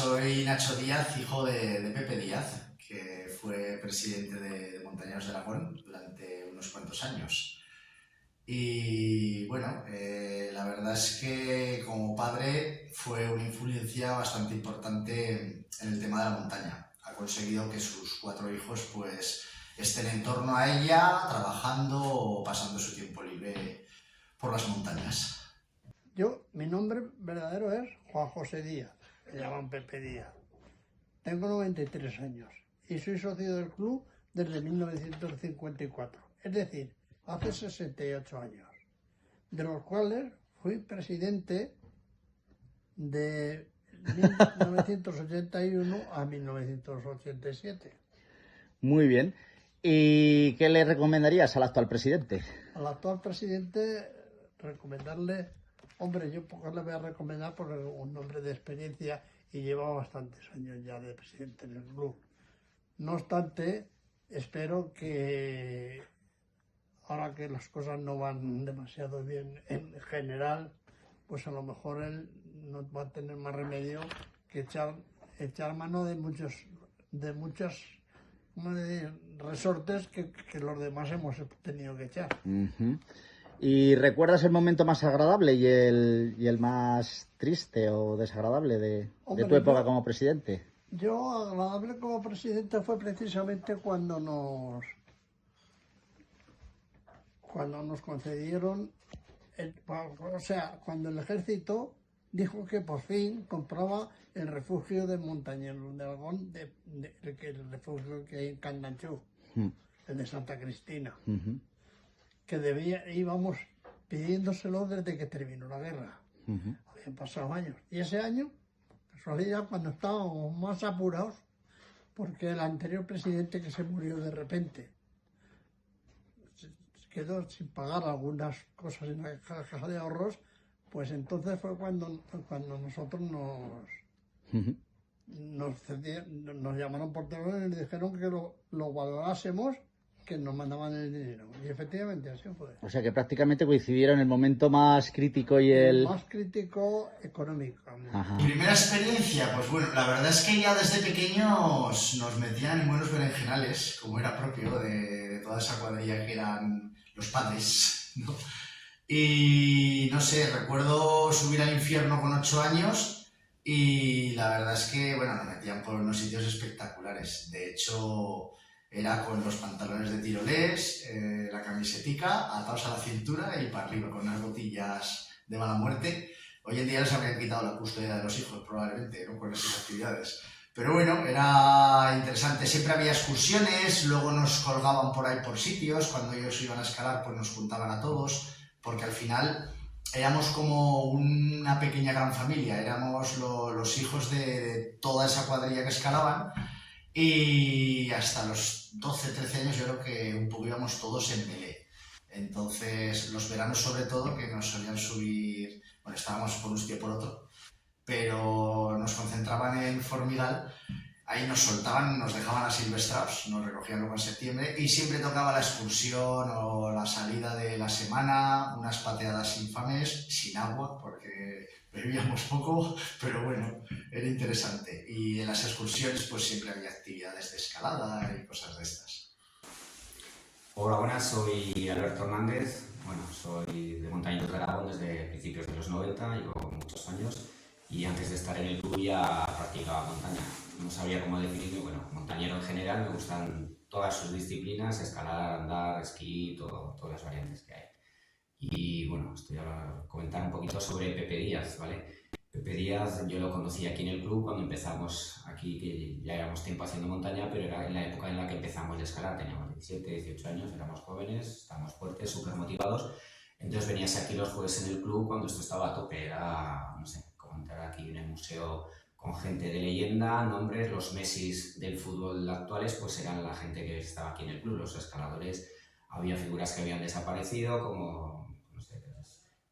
soy Nacho Díaz, hijo de Pepe Díaz, que fue presidente de Montañeros de Aragón durante unos cuantos años. Y bueno, la verdad es que como padre fue una influencia bastante importante en el tema de la montaña. Ha conseguido que sus 4 hijos pues estén en torno a ella, trabajando o pasando su tiempo libre por las montañas. Mi nombre verdadero es Juan José Díaz, me llaman Pepe Díaz. Tengo 93 años y soy socio del club desde 1954, es decir, hace 68 años, de los cuales fui presidente de 1981 a 1987. Muy bien. ¿Y qué le recomendarías al actual presidente? Al actual presidente, recomendarle, hombre, yo poco le voy a recomendar porque es un hombre de experiencia y lleva bastantes años ya de presidente en el club. No obstante, espero que ahora que las cosas no van demasiado bien en general, pues a lo mejor él no va a tener más remedio que echar mano de muchos resortes que los demás hemos tenido que echar. ¿Y recuerdas el momento más agradable y el más triste o desagradable de tu época como presidente? Yo, agradable como presidente, fue precisamente cuando nos concedieron, cuando el ejército dijo que por fin compraba el refugio de Montañeros de Aragón, el refugio que hay en Candanchú, el de Santa Cristina, que íbamos pidiéndoselo desde que terminó la guerra. Habían pasado años. Y ese año, casualidad, cuando estábamos más apurados, porque el anterior presidente que se murió de repente quedó sin pagar algunas cosas en la caja de ahorros, pues entonces fue cuando nosotros nos llamaron por teléfono y nos dijeron que lo valorásemos, que nos mandaban el dinero. Y efectivamente así fue. O sea que prácticamente coincidieron el momento más crítico y el más crítico económico. Mi primera experiencia, pues bueno, la verdad es que ya desde pequeños nos metían en buenos berenjenales, como era propio de toda esa cuadrilla que eran los padres, ¿no? Y no sé, recuerdo subir al infierno con 8 años y la verdad es que, bueno, nos metían por unos sitios espectaculares. De hecho, era con los pantalones de tirolés, la camisetica, atados a la cintura y para arriba con unas botillas de mala muerte. Hoy en día les habrían quitado la custodia de los hijos, probablemente, ¿no?, con esas actividades. Pero bueno, era interesante. Siempre había excursiones, luego nos colgaban por ahí por sitios. Cuando ellos iban a escalar, pues nos juntaban a todos, porque al final éramos como una pequeña gran familia. Éramos los hijos de toda esa cuadrilla que escalaban. Y hasta los 12, 13 años yo creo que un poco íbamos todos en belé. Entonces, los veranos sobre todo, que nos solían subir, bueno, estábamos por un sitio por otro, pero nos concentraban en Formigal, ahí nos soltaban, nos dejaban asilvestrados, nos recogían luego en septiembre y siempre tocaba la excursión o la salida de la semana, unas pateadas infames, sin agua, porque bebíamos poco, pero bueno, era interesante. Y en las excursiones pues siempre había actividades de escalada y cosas de estas. Hola, buenas, soy Alberto Hernández. Bueno, soy de Montañeros de Aragón desde principios de los 90, llevo muchos años y antes de estar en el club ya practicaba montaña. No sabía cómo definirlo, bueno, montañero en general, me gustan todas sus disciplinas, escalar, andar, esquí, todas las variantes que hay. Y bueno, estoy a comentar un poquito sobre Pepe Díaz, ¿vale? Pepe Díaz yo lo conocí aquí en el club cuando empezamos aquí, que ya llevamos tiempo haciendo montaña, pero era en la época en la que empezamos a escalar, teníamos 17, 18 años, éramos jóvenes, estábamos fuertes, súper motivados. Entonces venías aquí los jueves en el club cuando esto estaba a tope, era, no sé, como entrar aquí en el museo con gente de leyenda, nombres, los Messis del fútbol actuales, pues eran la gente que estaba aquí en el club, los escaladores, había figuras que habían desaparecido, como, no sé,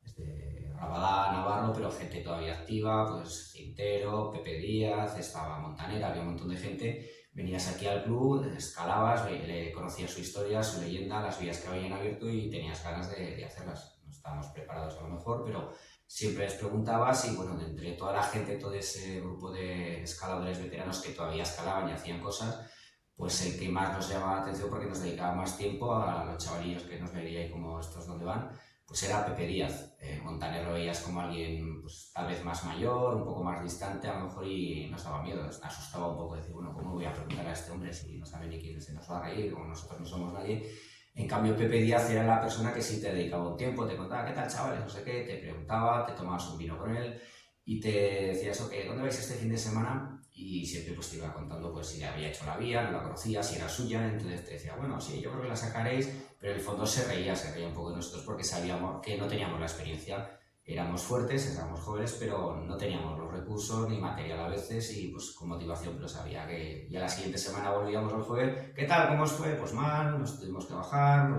desde Rabadá, Navarro, pero gente todavía activa, pues Cintero, Pepe Díaz, estaba Montanera, había un montón de gente. Venías aquí al club, escalabas, le conocías su historia, su leyenda, las vías que habían abierto y tenías ganas de hacerlas. No estábamos preparados a lo mejor, pero siempre les preguntabas y bueno, de entre toda la gente, todo ese grupo de escaladores veteranos que todavía escalaban y hacían cosas, pues el que más nos llamaba la atención porque nos dedicaba más tiempo a los chavalillos que nos veía y como estos dónde van, pues era Pepe Díaz. Montaner lo veías como alguien pues, tal vez más mayor, un poco más distante a lo mejor y nos daba miedo, nos asustaba un poco decir, bueno, ¿cómo voy a preguntar a este hombre si no sabe ni quién se nos va a reír, como nosotros no somos nadie? En cambio, Pepe Díaz era la persona que sí te dedicaba un tiempo, te contaba, ¿qué tal, chavales? No sé qué, te preguntaba, te tomabas un vino con él y te decía eso, que ¿dónde vais este fin de semana? Y siempre pues te iba contando pues si le había hecho la vía, no la conocía, si era suya, entonces te decía, bueno, sí, yo creo que la sacaréis, pero en el fondo se reía un poco de nosotros porque sabíamos que no teníamos la experiencia, éramos fuertes, éramos jóvenes, pero no teníamos los recursos ni material a veces y pues con motivación, pero sabía que ya la siguiente semana volvíamos al jueves, ¿qué tal? ¿Cómo os fue? Pues mal, nos tuvimos que bajar,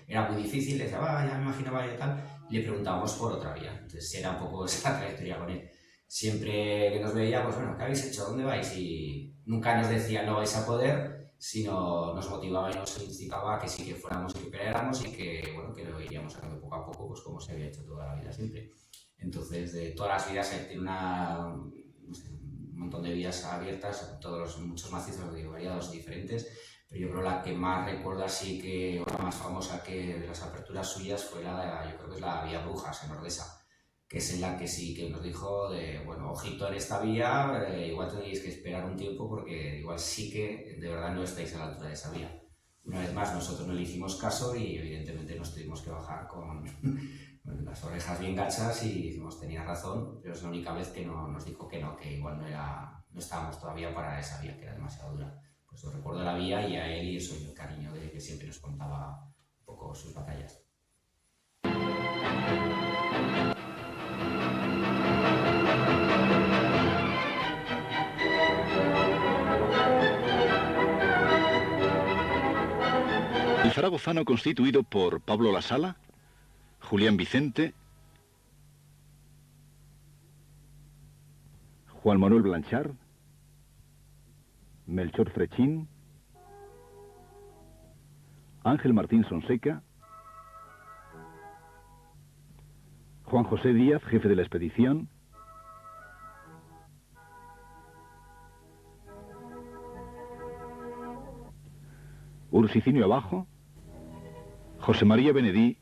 era muy difícil, decía, va, ya me imaginaba y tal, y le preguntábamos por otra vía, entonces era un poco esa trayectoria con él. Siempre que nos veía, pues bueno, ¿qué habéis hecho? ¿Dónde vais? Y nunca nos decía no vais a poder, sino nos motivaba y nos incitaba a que sí que fuéramos y que peleáramos y que, bueno, que lo iríamos sacando poco a poco, pues como se había hecho toda la vida siempre. Entonces, de todas las vidas, él tiene no sé, un montón de vías abiertas, muchos macizos variados diferentes, pero yo creo la que más recuerdo así que, o la más famosa que de las aperturas suyas fue yo creo que es la Vía Brujas en Ordesa, que es en la que sí que nos dijo de, bueno, ojito en esta vía, igual tenéis que esperar un tiempo porque igual sí que de verdad no estáis a la altura de esa vía. Una vez más, nosotros no le hicimos caso y evidentemente nos tuvimos que bajar con las orejas bien gachas y dijimos, tenía razón, pero es la única vez que nos dijo que no, que igual no estábamos todavía para esa vía, que era demasiado dura. Pues yo recuerdo la vía y a él y eso y el cariño de que siempre nos contaba un poco sus batallas. El zaragozano constituido por Pablo Lasala, Julián Vicente, Juan Manuel Blanchard, Melchor Frechín, Ángel Martín Sonseca, Juan José Díaz, jefe de la expedición, Ursicinio Abajo, José María Benedí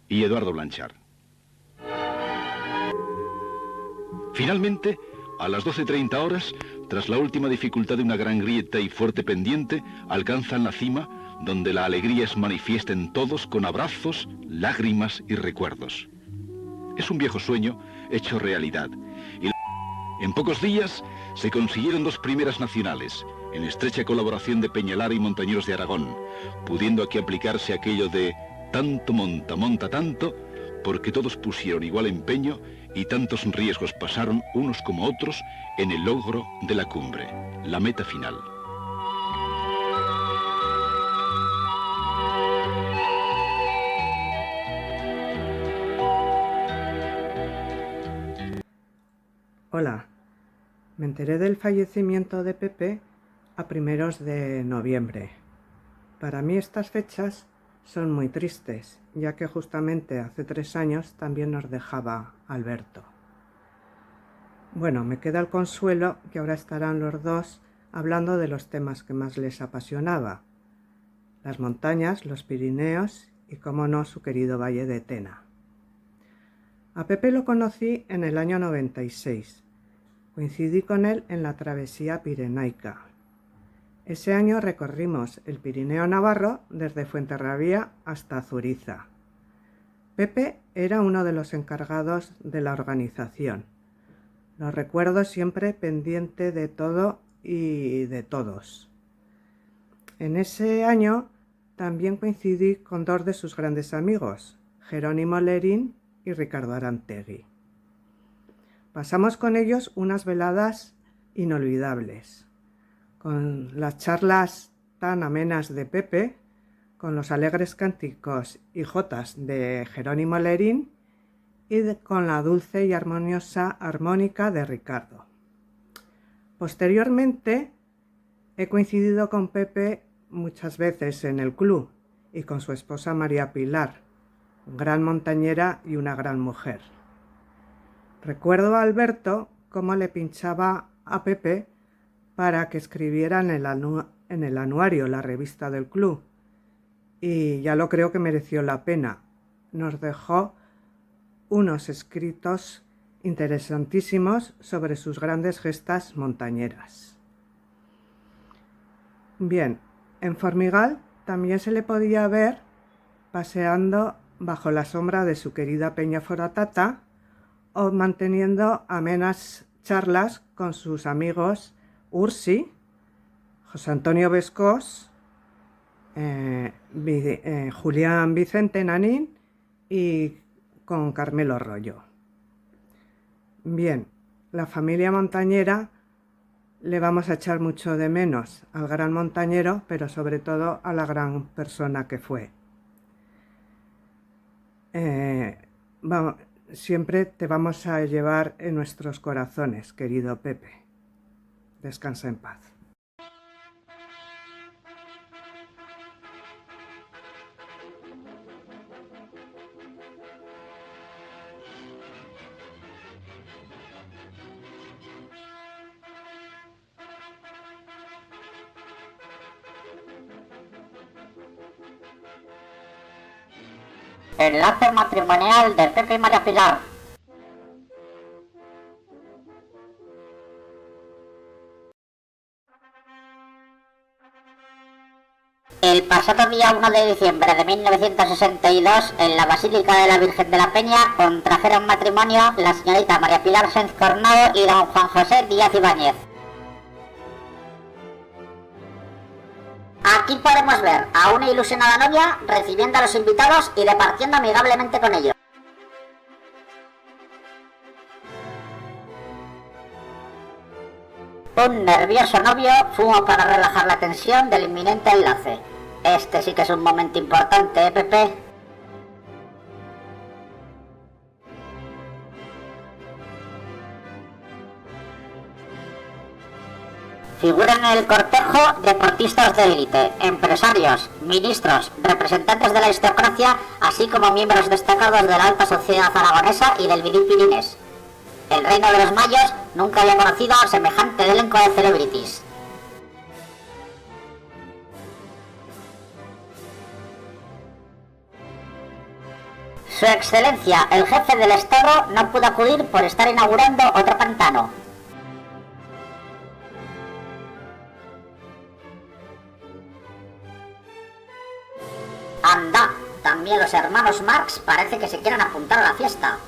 y Eduardo Blanchard. Finalmente, a las 12:30 horas, tras la última dificultad de una gran grieta y fuerte pendiente, alcanzan la cima, donde la alegría es manifiesta en todos con abrazos, lágrimas y recuerdos. Es un viejo sueño hecho realidad. Y en pocos días se consiguieron 2 primeras nacionales, en estrecha colaboración de Peñalara y Montañeros de Aragón, pudiendo aquí aplicarse aquello de tanto monta, monta tanto, porque todos pusieron igual empeño y tantos riesgos pasaron unos como otros en el logro de la cumbre, la meta final. Hola, me enteré del fallecimiento de Pepe a primeros de noviembre. Para mí estas fechas son muy tristes, ya que justamente hace 3 años también nos dejaba Alberto. Bueno, me queda el consuelo que ahora estarán los dos hablando de los temas que más les apasionaba: las montañas, los Pirineos y, cómo no, su querido Valle de Tena. A Pepe lo conocí en el año 96. Coincidí con él en la travesía pirenaica. Ese año recorrimos el Pirineo navarro desde Fuenterrabía hasta Zuriza. Pepe era uno de los encargados de la organización. Lo recuerdo siempre pendiente de todo y de todos. En ese año también coincidí con 2 de sus grandes amigos, Jerónimo Lerín y Ricardo Arantegui. Pasamos con ellos unas veladas inolvidables, con las charlas tan amenas de Pepe, con los alegres cánticos y jotas de Jerónimo Lerín y con la dulce y armoniosa armónica de Ricardo. Posteriormente he coincidido con Pepe muchas veces en el club y con su esposa María Pilar. gran montañera y una gran mujer. Recuerdo a Alberto cómo le pinchaba a Pepe para que escribiera en el anuario, la revista del club, y ya lo creo que mereció la pena. Nos dejó unos escritos interesantísimos sobre sus grandes gestas montañeras. Bien, en Formigal también se le podía ver paseando bajo la sombra de su querida Peña Foratata o manteniendo amenas charlas con sus amigos Ursi, José Antonio Bescós, Julián Vicente Nanín y con Carmelo Rollo. Bien, la familia montañera le vamos a echar mucho de menos al gran montañero, pero sobre todo a la gran persona que fue. Siempre te vamos a llevar en nuestros corazones, querido Pepe. Descansa en paz. Enlace matrimonial de Pepe y María Pilar. El pasado día 1 de diciembre de 1962, en la Basílica de la Virgen de la Peña, contrajeron matrimonio la señorita María Pilar Sáenz Cornado y don Juan José Díaz Ibáñez. Aquí podemos ver a una ilusionada novia recibiendo a los invitados y departiendo amigablemente con ellos. Un nervioso novio fuma para relajar la tensión del inminente enlace. Este sí que es un momento importante, ¿eh, Pepe? Figuran en el cortejo deportistas de élite, empresarios, ministros, representantes de la aristocracia, así como miembros destacados de la alta sociedad aragonesa y del Pirinés. El reino de los mayos nunca había conocido a semejante elenco de celebrities. Su excelencia, el jefe del estado, no pudo acudir por estar inaugurando otro pantano. Anda, también los hermanos Marx parece que se quieren apuntar a la fiesta.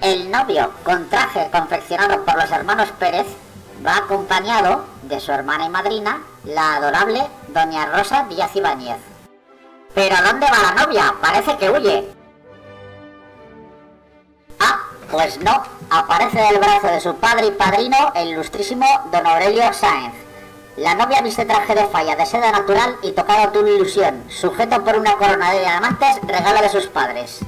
El novio, con traje confeccionado por los hermanos Pérez, va acompañado de su hermana y madrina, la adorable doña Rosa Díaz Ibáñez. ¿Pero dónde va la novia? Parece que huye. Ah, pues no, aparece del brazo de su padre y padrino, el ilustrísimo don Aurelio Sáenz. La novia viste traje de falla de seda natural y tocado tul ilusión, sujeto por una corona de diamantes, regalo de sus padres.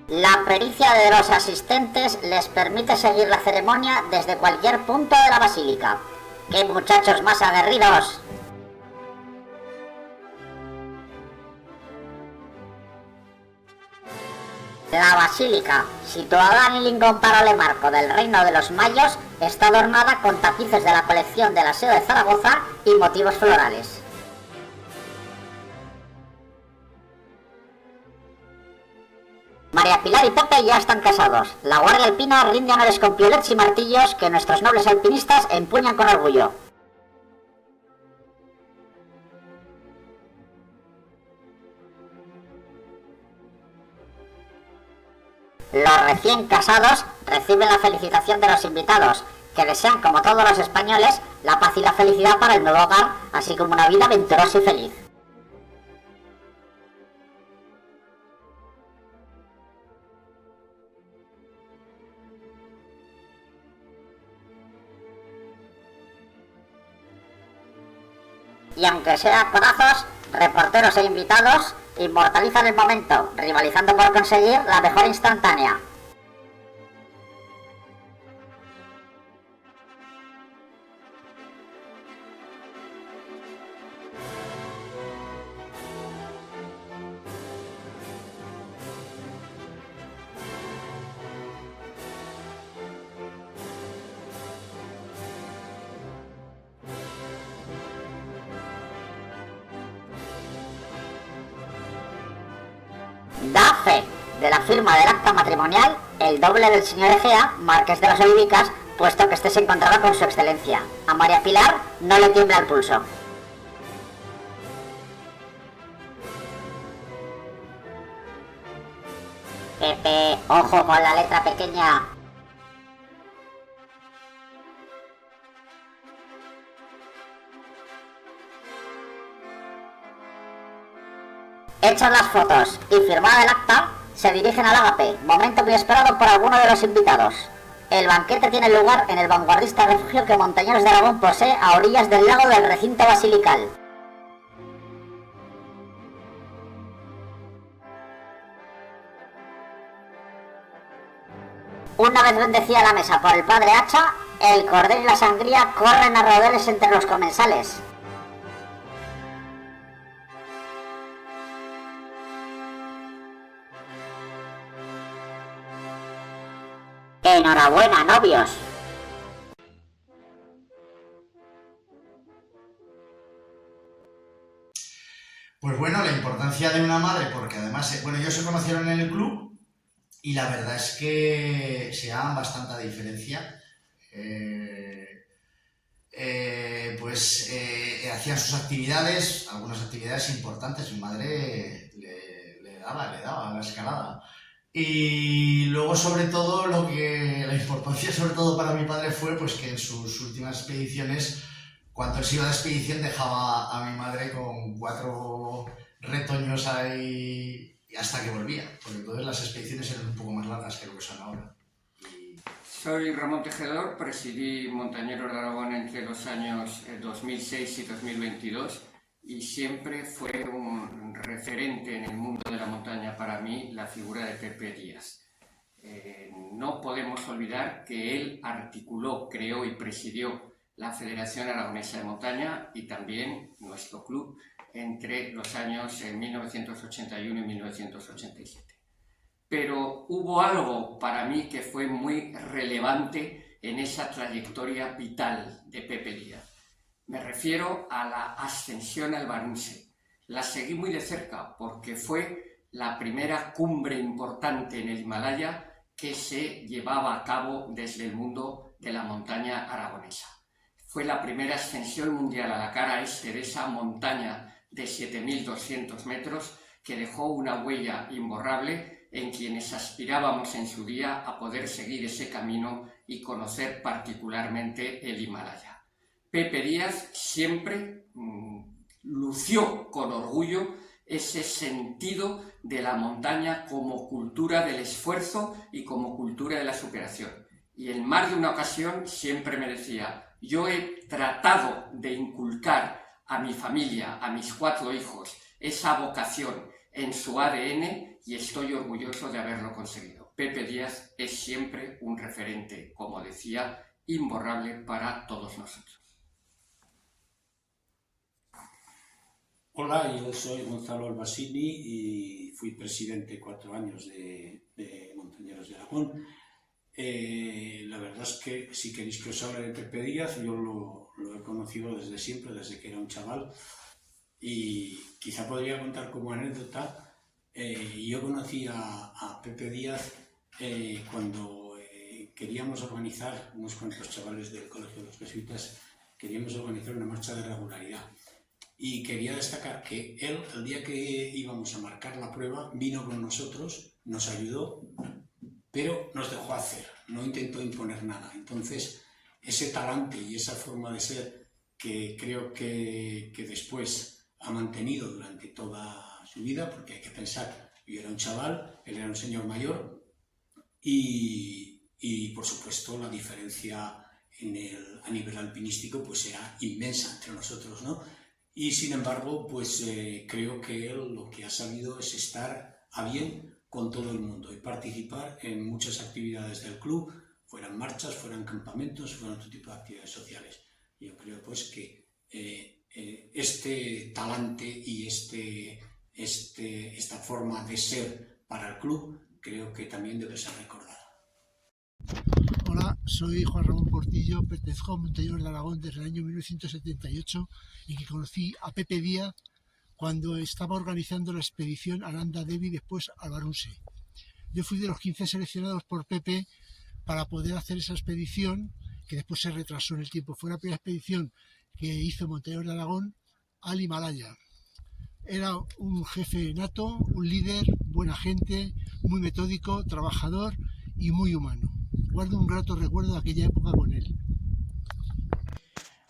La pericia de los asistentes les permite seguir la ceremonia desde cualquier punto de la basílica. ¡Qué muchachos más aguerridos! La basílica, situada en el incomparable marco del reino de los mayos, está adornada con tapices de la colección del Aseo de Zaragoza y motivos florales. María Pilar y Pepe ya están casados. La Guardia Alpina rinde honores con piolets y martillos que nuestros nobles alpinistas empuñan con orgullo. Los recién casados reciben la felicitación de los invitados, que desean, como todos los españoles, la paz y la felicidad para el nuevo hogar, así como una vida aventurosa y feliz. Y aunque sea codazos, reporteros e invitados inmortalizan el momento, rivalizando por conseguir la mejor instantánea. Da fe de la firma del acta matrimonial el doble del señor Egea, marqués de las Olivicas, puesto que este se encontraba con su excelencia. A María Pilar no le tiembla el pulso. Pepe, ojo con la letra pequeña. Hechas las fotos y firmada el acta, se dirigen al ágape, momento muy esperado por alguno de los invitados. El banquete tiene lugar en el vanguardista refugio que Montañeros de Aragón posee a orillas del lago del recinto basilical. Una vez bendecida la mesa por el padre Hacha, el cordero y la sangría corren a rodeles entre los comensales. ¡Enhorabuena, novios! Pues bueno, la importancia de una madre, porque además, bueno, ellos se conocieron en el club y la verdad es que se llaman bastante a diferencia. Hacían sus actividades, algunas actividades importantes. Mi madre le daba a la escalada. Y luego, sobre todo, la importancia sobre todo para mi padre fue pues que en sus últimas expediciones, cuando él se iba de expedición, dejaba a mi madre con 4 retoños ahí hasta que volvía, porque entonces las expediciones eran un poco más largas que lo que son ahora. Soy Ramón Tejedor, presidí Montañeros de Aragón entre los años 2006 y 2022 y siempre fue un referente en el mundo de la montaña para mí la figura de Pepe Díaz. No podemos olvidar que él articuló, creó y presidió la Federación Aragonesa de Montaña y también nuestro club entre los años 1981 y 1987. Pero hubo algo para mí que fue muy relevante en esa trayectoria vital de Pepe Díaz. Me refiero a la ascensión al Varunse. La seguí muy de cerca porque fue la primera cumbre importante en el Himalaya que se llevaba a cabo desde el mundo de la montaña aragonesa. Fue la primera ascensión mundial a la cara este de esa montaña de 7.200 metros que dejó una huella imborrable en quienes aspirábamos en su día a poder seguir ese camino y conocer particularmente el Himalaya. Pepe Díaz siempre lució con orgullo ese sentido de la montaña como cultura del esfuerzo y como cultura de la superación. Y en más de una ocasión siempre me decía: yo he tratado de inculcar a mi familia, a mis 4 hijos, esa vocación en su ADN y estoy orgulloso de haberlo conseguido. Pepe Díaz es siempre un referente, como decía, imborrable para todos nosotros. Hola, yo soy Gonzalo Albasini y fui presidente 4 años de Montañeros de Aragón. La verdad es que si queréis que os hable de Pepe Díaz, yo lo he conocido desde siempre, desde que era un chaval, y quizá podría contar como anécdota. Yo conocí a Pepe Díaz cuando queríamos organizar, unos cuantos chavales del Colegio de los Jesuitas, queríamos organizar una marcha de regularidad. Y quería destacar que él, el día que íbamos a marcar la prueba, vino con nosotros, nos ayudó, pero nos dejó hacer, no intentó imponer nada. Entonces, ese talante y esa forma de ser que creo que después ha mantenido durante toda su vida, porque hay que pensar, yo era un chaval, él era un señor mayor, y por supuesto la diferencia a nivel alpinístico pues era inmensa entre nosotros, ¿no? Y sin embargo, pues creo que él lo que ha sabido es estar a bien con todo el mundo y participar en muchas actividades del club, fueran marchas, fueran campamentos, fueran otro tipo de actividades sociales. Yo creo pues que este talante y esta forma de ser para el club creo que también debe ser recordada. Hola, soy Juan Ramón Portillo, pertenezco a Montañeros de Aragón desde el año 1978 y que conocí a Pepe Díaz cuando estaba organizando la expedición Aranda Devi, después Albarunse. Yo fui de los 15 seleccionados por Pepe para poder hacer esa expedición, que después se retrasó en el tiempo. Fue la primera expedición que hizo Montañeros de Aragón al Himalaya. Era un jefe nato, un líder, buena gente, muy metódico, trabajador y muy humano. Guardo un grato recuerdo de aquella época con él.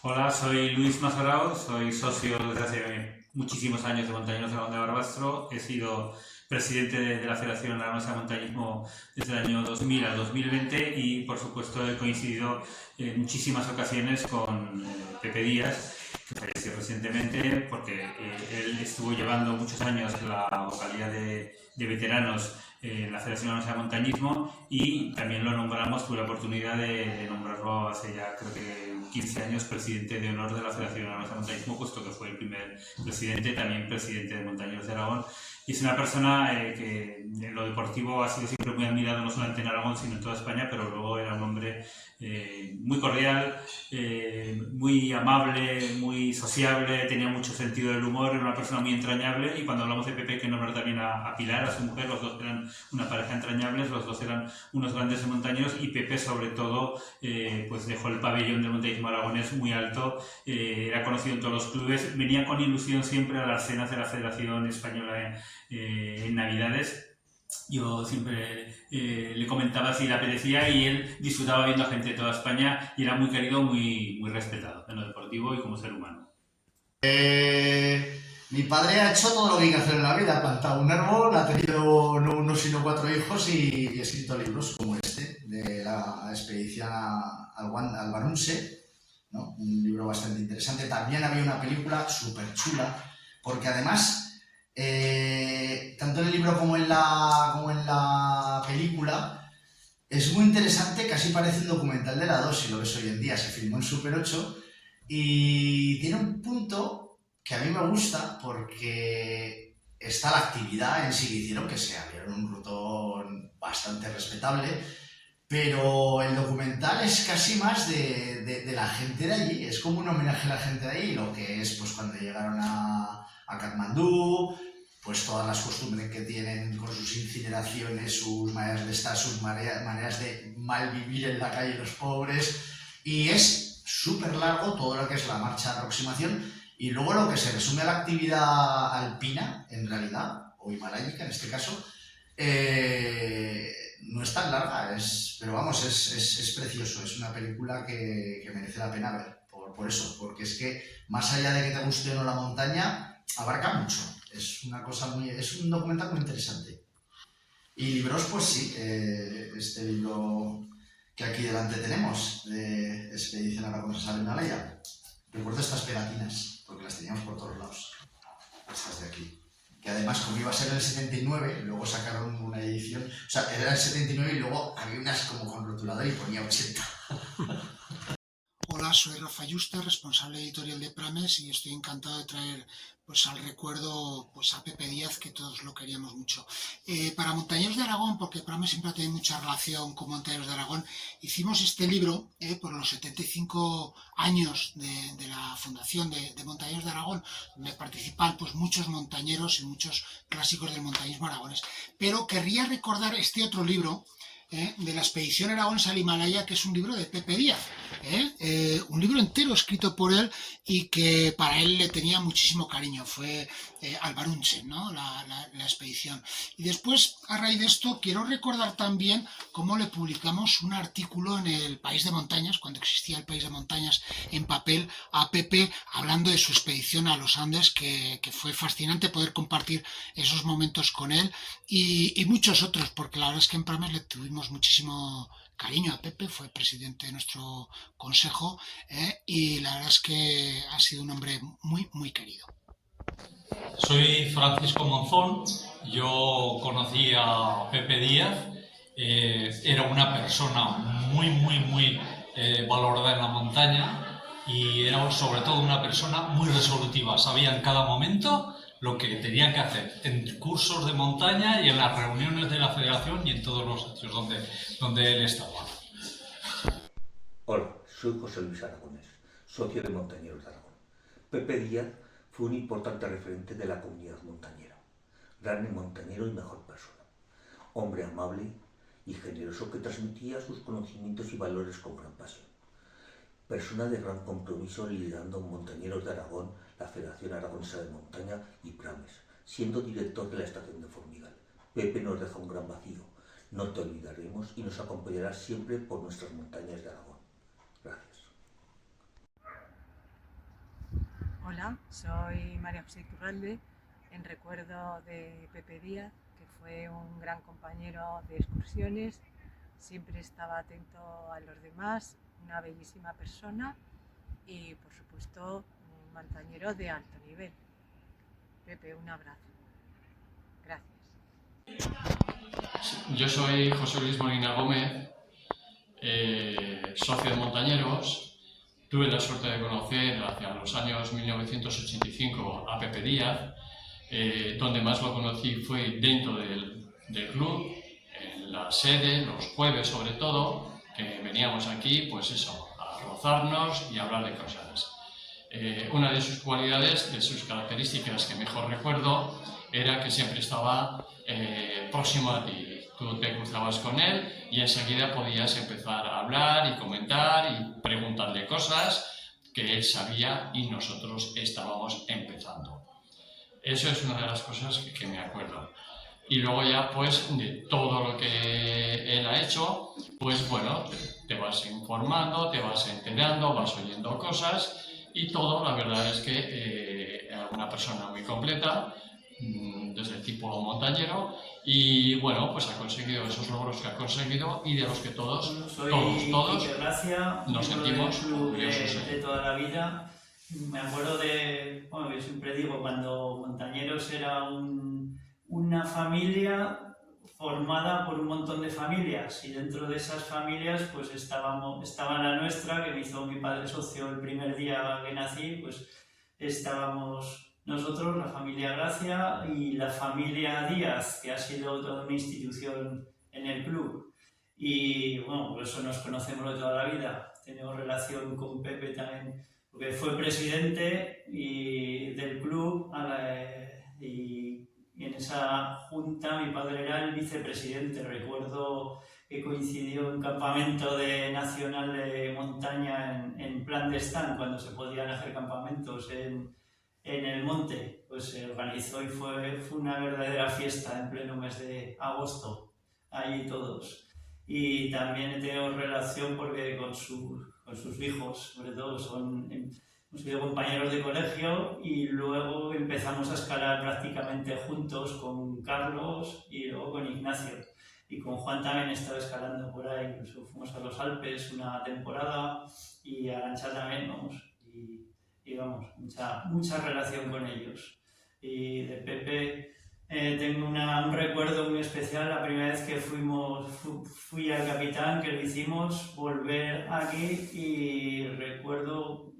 Hola, soy Luis Mazarao, soy socio desde hace muchísimos años de Montañeros de Aragón de Barbastro. He sido presidente de la Federación Aragonesa de Montañismo desde el año 2000 al 2020 y, por supuesto, he coincidido en muchísimas ocasiones con Pepe Díaz, que falleció recientemente, porque él estuvo llevando muchos años la vocalía de veteranos en la Federación Aragonesa de Montañismo y también lo nombramos, tuve la oportunidad de nombrarlo hace ya creo que 15 años presidente de honor de la Federación Aragonesa de Montañismo, puesto que fue el primer presidente, también presidente de Montañeros de Aragón. Y es una persona que en lo deportivo ha sido siempre muy admirado, no solamente en Aragón, sino en toda España, pero luego era un hombre muy cordial, muy amable, muy sociable, tenía mucho sentido del humor, era una persona muy entrañable. Y cuando hablamos de Pepe, hay que nombrar también a Pilar, a su mujer, los dos eran una pareja entrañables, los dos eran unos grandes montañeros, y Pepe sobre todo pues dejó el pabellón del montañismo aragonés muy alto, era conocido en todos los clubes, venía con ilusión siempre a las cenas de la Federación Española en Navidades. Yo siempre le comentaba si le apetecía y él disfrutaba viendo a gente de toda España y era muy querido, muy respetado en lo deportivo y como ser humano. Mi padre ha hecho todo lo que hay que hacer en la vida, ha plantado un árbol, ha tenido no uno sino 4 hijos y ha escrito libros como este, de la expedición al Barunse, ¿no? Un libro bastante interesante. También había una película súper chula, porque además, tanto en el libro como en la película, es muy interesante, casi parece un documental de la 2, si lo ves hoy en día, se filmó en Super 8, y tiene un punto que a mí me gusta porque está la actividad en sí que hicieron, que se abrieron un rutón bastante respetable, pero el documental es casi más de la gente de allí, es como un homenaje a la gente de allí, lo que es pues cuando llegaron a Katmandú, pues todas las costumbres que tienen con sus incineraciones, sus maneras de estar, sus maneras de malvivir en la calle los pobres, y es súper largo todo lo que es la marcha de aproximación. Y luego lo que se resume a la actividad alpina, en realidad, o himaláyica en este caso, no es tan larga, pero vamos, es precioso, es una película que merece la pena ver, por eso, porque es que más allá de que te guste o no la montaña, abarca mucho, es un documental muy interesante. Y libros, pues sí, este libro que aquí delante tenemos, de Expedición Aragonesa al Himalaya. Recuerdo estas pegatinas, porque las teníamos por todos lados, estas de aquí. Que además, como iba a ser en el 79, luego sacaron una edición, o sea, era el 79 y luego había unas como con rotulador y ponía 80. Hola, soy Rafa Yuste, responsable editorial de Prames, y estoy encantado de traer pues al recuerdo pues a Pepe Díaz, que todos lo queríamos mucho. Para Montañeros de Aragón, porque Prames siempre ha tenido mucha relación con Montañeros de Aragón, hicimos este libro por los 75 años de la fundación de Montañeros de Aragón, donde participan pues muchos montañeros y muchos clásicos del montañismo aragonés. Pero querría recordar este otro libro, de la expedición aragonesa al Himalaya, que es un libro de Pepe Díaz, un libro entero escrito por él y que para él le tenía muchísimo cariño. Fue Albarunche, ¿no? la expedición. Y después, a raíz de esto, quiero recordar también cómo le publicamos un artículo en el País de Montañas, cuando existía el País de Montañas en papel, a Pepe, hablando de su expedición a los Andes, que fue fascinante poder compartir esos momentos con él y muchos otros, porque la verdad es que en Prames le tuvimos muchísimo cariño a Pepe, fue presidente de nuestro consejo, y la verdad es que ha sido un hombre muy, muy querido. Soy Francisco Monzón, yo conocí a Pepe Díaz, era una persona muy valorada en la montaña y era sobre todo una persona muy resolutiva, sabía en cada momento lo que tenía que hacer en cursos de montaña y en las reuniones de la federación y en todos los sitios donde él estaba. Hola, soy José Luis Aragonés, socio de Montañeros de Aragón. Pepe Díaz Fue un importante referente de la comunidad montañera, gran montañero y mejor persona, hombre amable y generoso que transmitía sus conocimientos y valores con gran pasión. Persona de gran compromiso liderando Montañeros de Aragón, la Federación Aragonesa de Montaña y Prames, siendo director de la estación de Formigal. Pepe nos deja un gran vacío, no te olvidaremos y nos acompañarás siempre por nuestras montañas de Aragón. Gracias. Hola, soy María José Iturralde, en recuerdo de Pepe Díaz, que fue un gran compañero de excursiones, siempre estaba atento a los demás, una bellísima persona y, por supuesto, un montañero de alto nivel. Pepe, un abrazo. Gracias. Yo soy José Luis Molina Gómez, socio de Montañeros. Tuve la suerte de conocer hacia los años 1985 a Pepe Díaz. Donde más lo conocí fue dentro del club, en la sede, los jueves sobre todo, que veníamos aquí, pues eso, a rozarnos y a hablar de cosas. Una de sus cualidades, de sus características que mejor recuerdo, era que siempre estaba próximo a ti. Tú te cruzabas con él y enseguida podías empezar a hablar y comentar y preguntarle cosas que él sabía y nosotros estábamos empezando. Eso es una de las cosas que me acuerdo. Y luego ya, pues, de todo lo que él ha hecho, pues bueno, te vas informando, te vas enterando, vas oyendo cosas y todo, la verdad es que era una persona muy completa, desde el tipo montañero, y bueno, pues ha conseguido esos logros que ha conseguido y de los que todos nos sentimos orgullosos. De toda la vida. Me acuerdo de, bueno, yo siempre digo, cuando Montañeros era una familia formada por un montón de familias y dentro de esas familias pues estaba la nuestra, que me hizo mi padre socio el primer día que nací, pues estábamos nosotros, la familia Gracia y la familia Díaz, que ha sido toda una institución en el club. Y bueno, por eso nos conocemos de toda la vida. Tenemos relación con Pepe también, porque fue presidente del club y en esa junta mi padre era el vicepresidente. Recuerdo que coincidió en campamento nacional de montaña en plan de stand, cuando se podían hacer campamentos en el monte, pues se organizó y fue una verdadera fiesta en pleno mes de agosto, allí todos. Y también he tenido relación porque con sus hijos, sobre todo, hemos sido compañeros de colegio y luego empezamos a escalar prácticamente juntos con Carlos y luego con Ignacio. Y con Juan también he estado escalando por ahí, incluso fuimos a los Alpes una temporada y a Arancha también, vamos. Y vamos, mucha relación con ellos. Y de Pepe tengo un recuerdo muy especial, la primera vez que fui al Capitán, que lo hicimos, volver aquí y recuerdo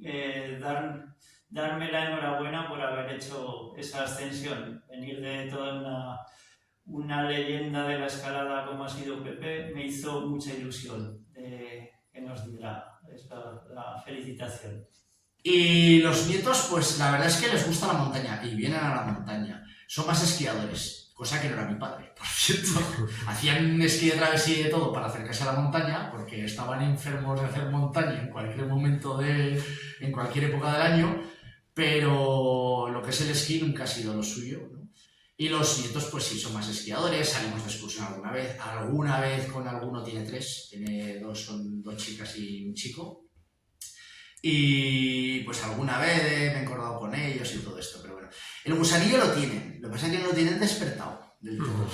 darme la enhorabuena por haber hecho esa ascensión. Venir de toda una leyenda de la escalada como ha sido Pepe me hizo mucha ilusión que nos diera la felicitación. Y los nietos, pues la verdad es que les gusta la montaña y vienen a la montaña. Son más esquiadores, cosa que no era mi padre, por cierto. Hacían esquí de travesía y de todo para acercarse a la montaña, porque estaban enfermos de hacer montaña en cualquier momento en cualquier época del año, pero lo que es el esquí nunca ha sido lo suyo, ¿no? Y los nietos, pues sí, son más esquiadores, salimos de excursión alguna vez con alguno tiene tres, son dos chicas y un chico. Y pues alguna vez me he acordado con ellos y todo esto, pero bueno. El gusanillo lo tienen, lo que pasa es que no lo tienen despertado del todo.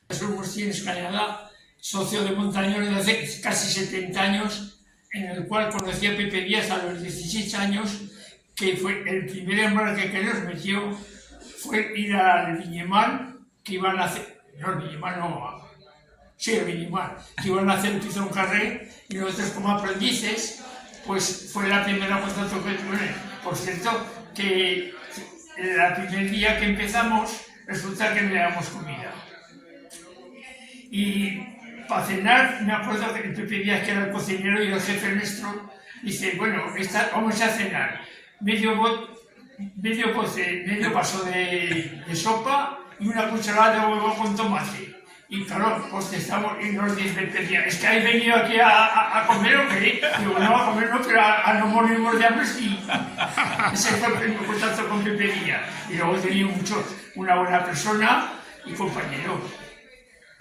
Soy Agustín Escalada, socio de Montañeros de hace casi 70 años, en el cual conocí a Pepe Díaz a los 16 años, que fue el primer embarque que nos metió, fue ir al Viñemar, que iban a hacer, el Viñemar, que iban a hacer el Pizón Carré, y nosotros como aprendices, pues fue la primera contacto que tuve. Por cierto, que el primer día que empezamos, resulta que no le damos comida. Y para cenar, me acuerdo que el Pepe Díaz, que era el cocinero y el jefe nuestro, dice, bueno, vamos a cenar. medio vaso de sopa y una cucharada de huevo con tomate. Y claro, pues estamos y nos dice Pepe Díaz, ¿es que habéis venido aquí a comer o qué? Digo, no, a comer no, pero a no morirnos de hambre sí. Ese fue el contacto con Pepe Díaz. Y luego he tenido una buena persona y compañero.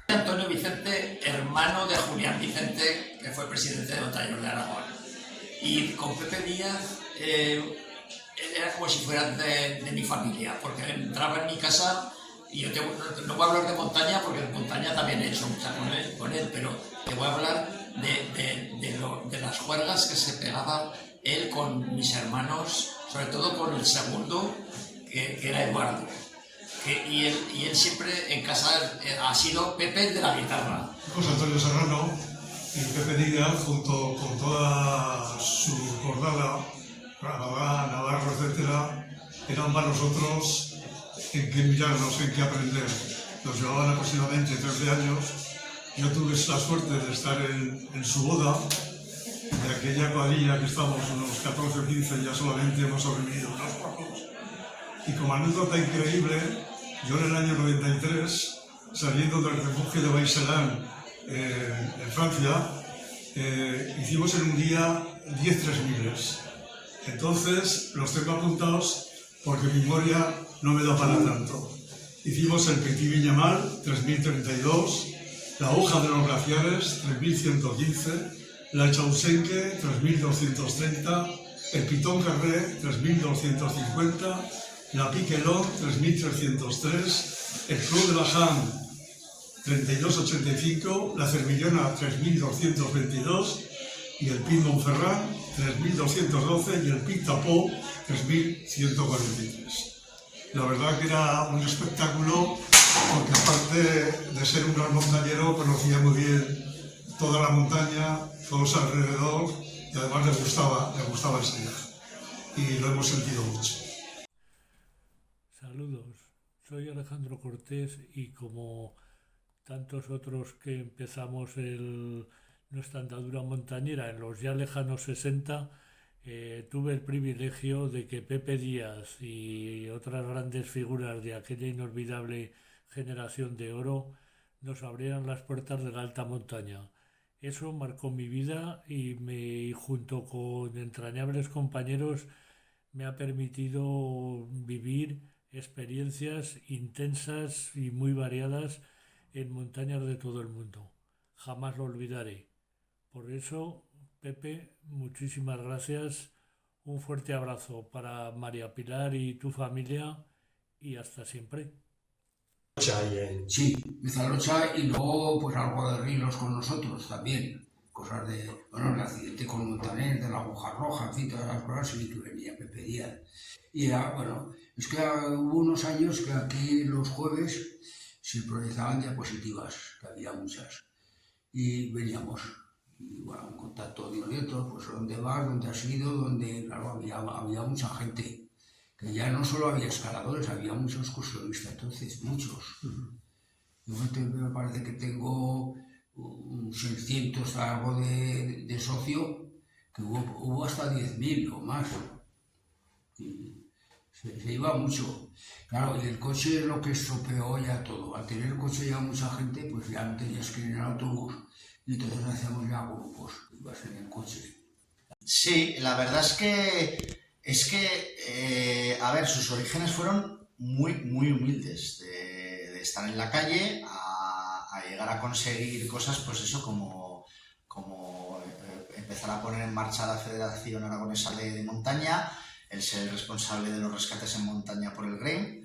Antonio Vicente, hermano de Julián Vicente, que fue presidente de Montañeros de Aragón. Y con Pepe Díaz, él era como si fuera de mi familia, porque entraba en mi casa. Y yo no voy a hablar de montaña, porque en montaña también he hecho mucha con él, pero te voy a hablar de las juergas que se pegaba él con mis hermanos, sobre todo con el segundo, que era Eduardo. Y él siempre en casa ha sido Pepe de la guitarra. José Antonio Serrano y Pepe Díaz, junto con toda su cordada, Ramadán, Navarro, etc., eran para nosotros en qué mirarnos, en qué aprender. Nos llevaban aproximadamente 13 años. Yo tuve la suerte de estar en su boda, de aquella cuadrilla que estamos unos 14 o 15, ya solamente hemos sobrevivido unos pocos. Y como anécdota increíble, yo en el año 93, saliendo del refugio de Baiselan en Francia, hicimos en un día 10 3000. Entonces los tengo apuntados porque mi memoria no me da para tanto. Hicimos el Petit Viñamal, 3032, la Hoja de los Glaciares, 3115, la Chausenque, 3230, el Piton Carré, 3250, la Piquelot, 3303, el Clos de la Han, 3285, la Cervillona, 3222, y el Pin Montferrand, 3212, y el Pin Tapó, 3143. La verdad que era un espectáculo, porque aparte de ser un gran montañero, conocía muy bien toda la montaña, todos alrededor, y además le gustaba enseñar. Y lo hemos sentido mucho. Saludos, soy Alejandro Cortés y como tantos otros que empezamos nuestra andadura montañera en los ya lejanos 60, tuve el privilegio de que Pepe Díaz y otras grandes figuras de aquella inolvidable generación de oro nos abrieran las puertas de la alta montaña. Eso marcó mi vida y junto con entrañables compañeros me ha permitido vivir experiencias intensas y muy variadas en montañas de todo el mundo. Jamás lo olvidaré. Por eso, Pepe, muchísimas gracias, un fuerte abrazo para María Pilar y tu familia y hasta siempre. Sí, Mezalocha y luego pues algo de Rilos con nosotros también, cosas de, bueno, el accidente con Montaner, de la aguja roja, en fin, todas las cosas sí que venía Pepe Díaz. Y era, bueno, es que hubo unos años que aquí los jueves se proyectaban diapositivas, que había muchas, y veníamos. Y bueno, en contacto directo, pues dónde vas, dónde has ido, donde, claro, había mucha gente, que ya no solo había escaladores, había muchos excursionistas, entonces, muchos. Yo me parece que tengo 600 algo de socio, que hubo hasta 10.000 o más. Y se iba mucho. Claro, y el coche es lo que estropeó ya todo. Al tener el coche ya mucha gente, pues ya no tenías que ir en autobús. Y entonces hacíamos ya grupos, ibas en el coche. Sí, la verdad es que a ver, sus orígenes fueron muy, muy humildes, de estar en la calle a llegar a conseguir cosas, pues eso, como empezar a poner en marcha la Federación Aragonesa de Montaña, el ser el responsable de los rescates en montaña por el GREIM,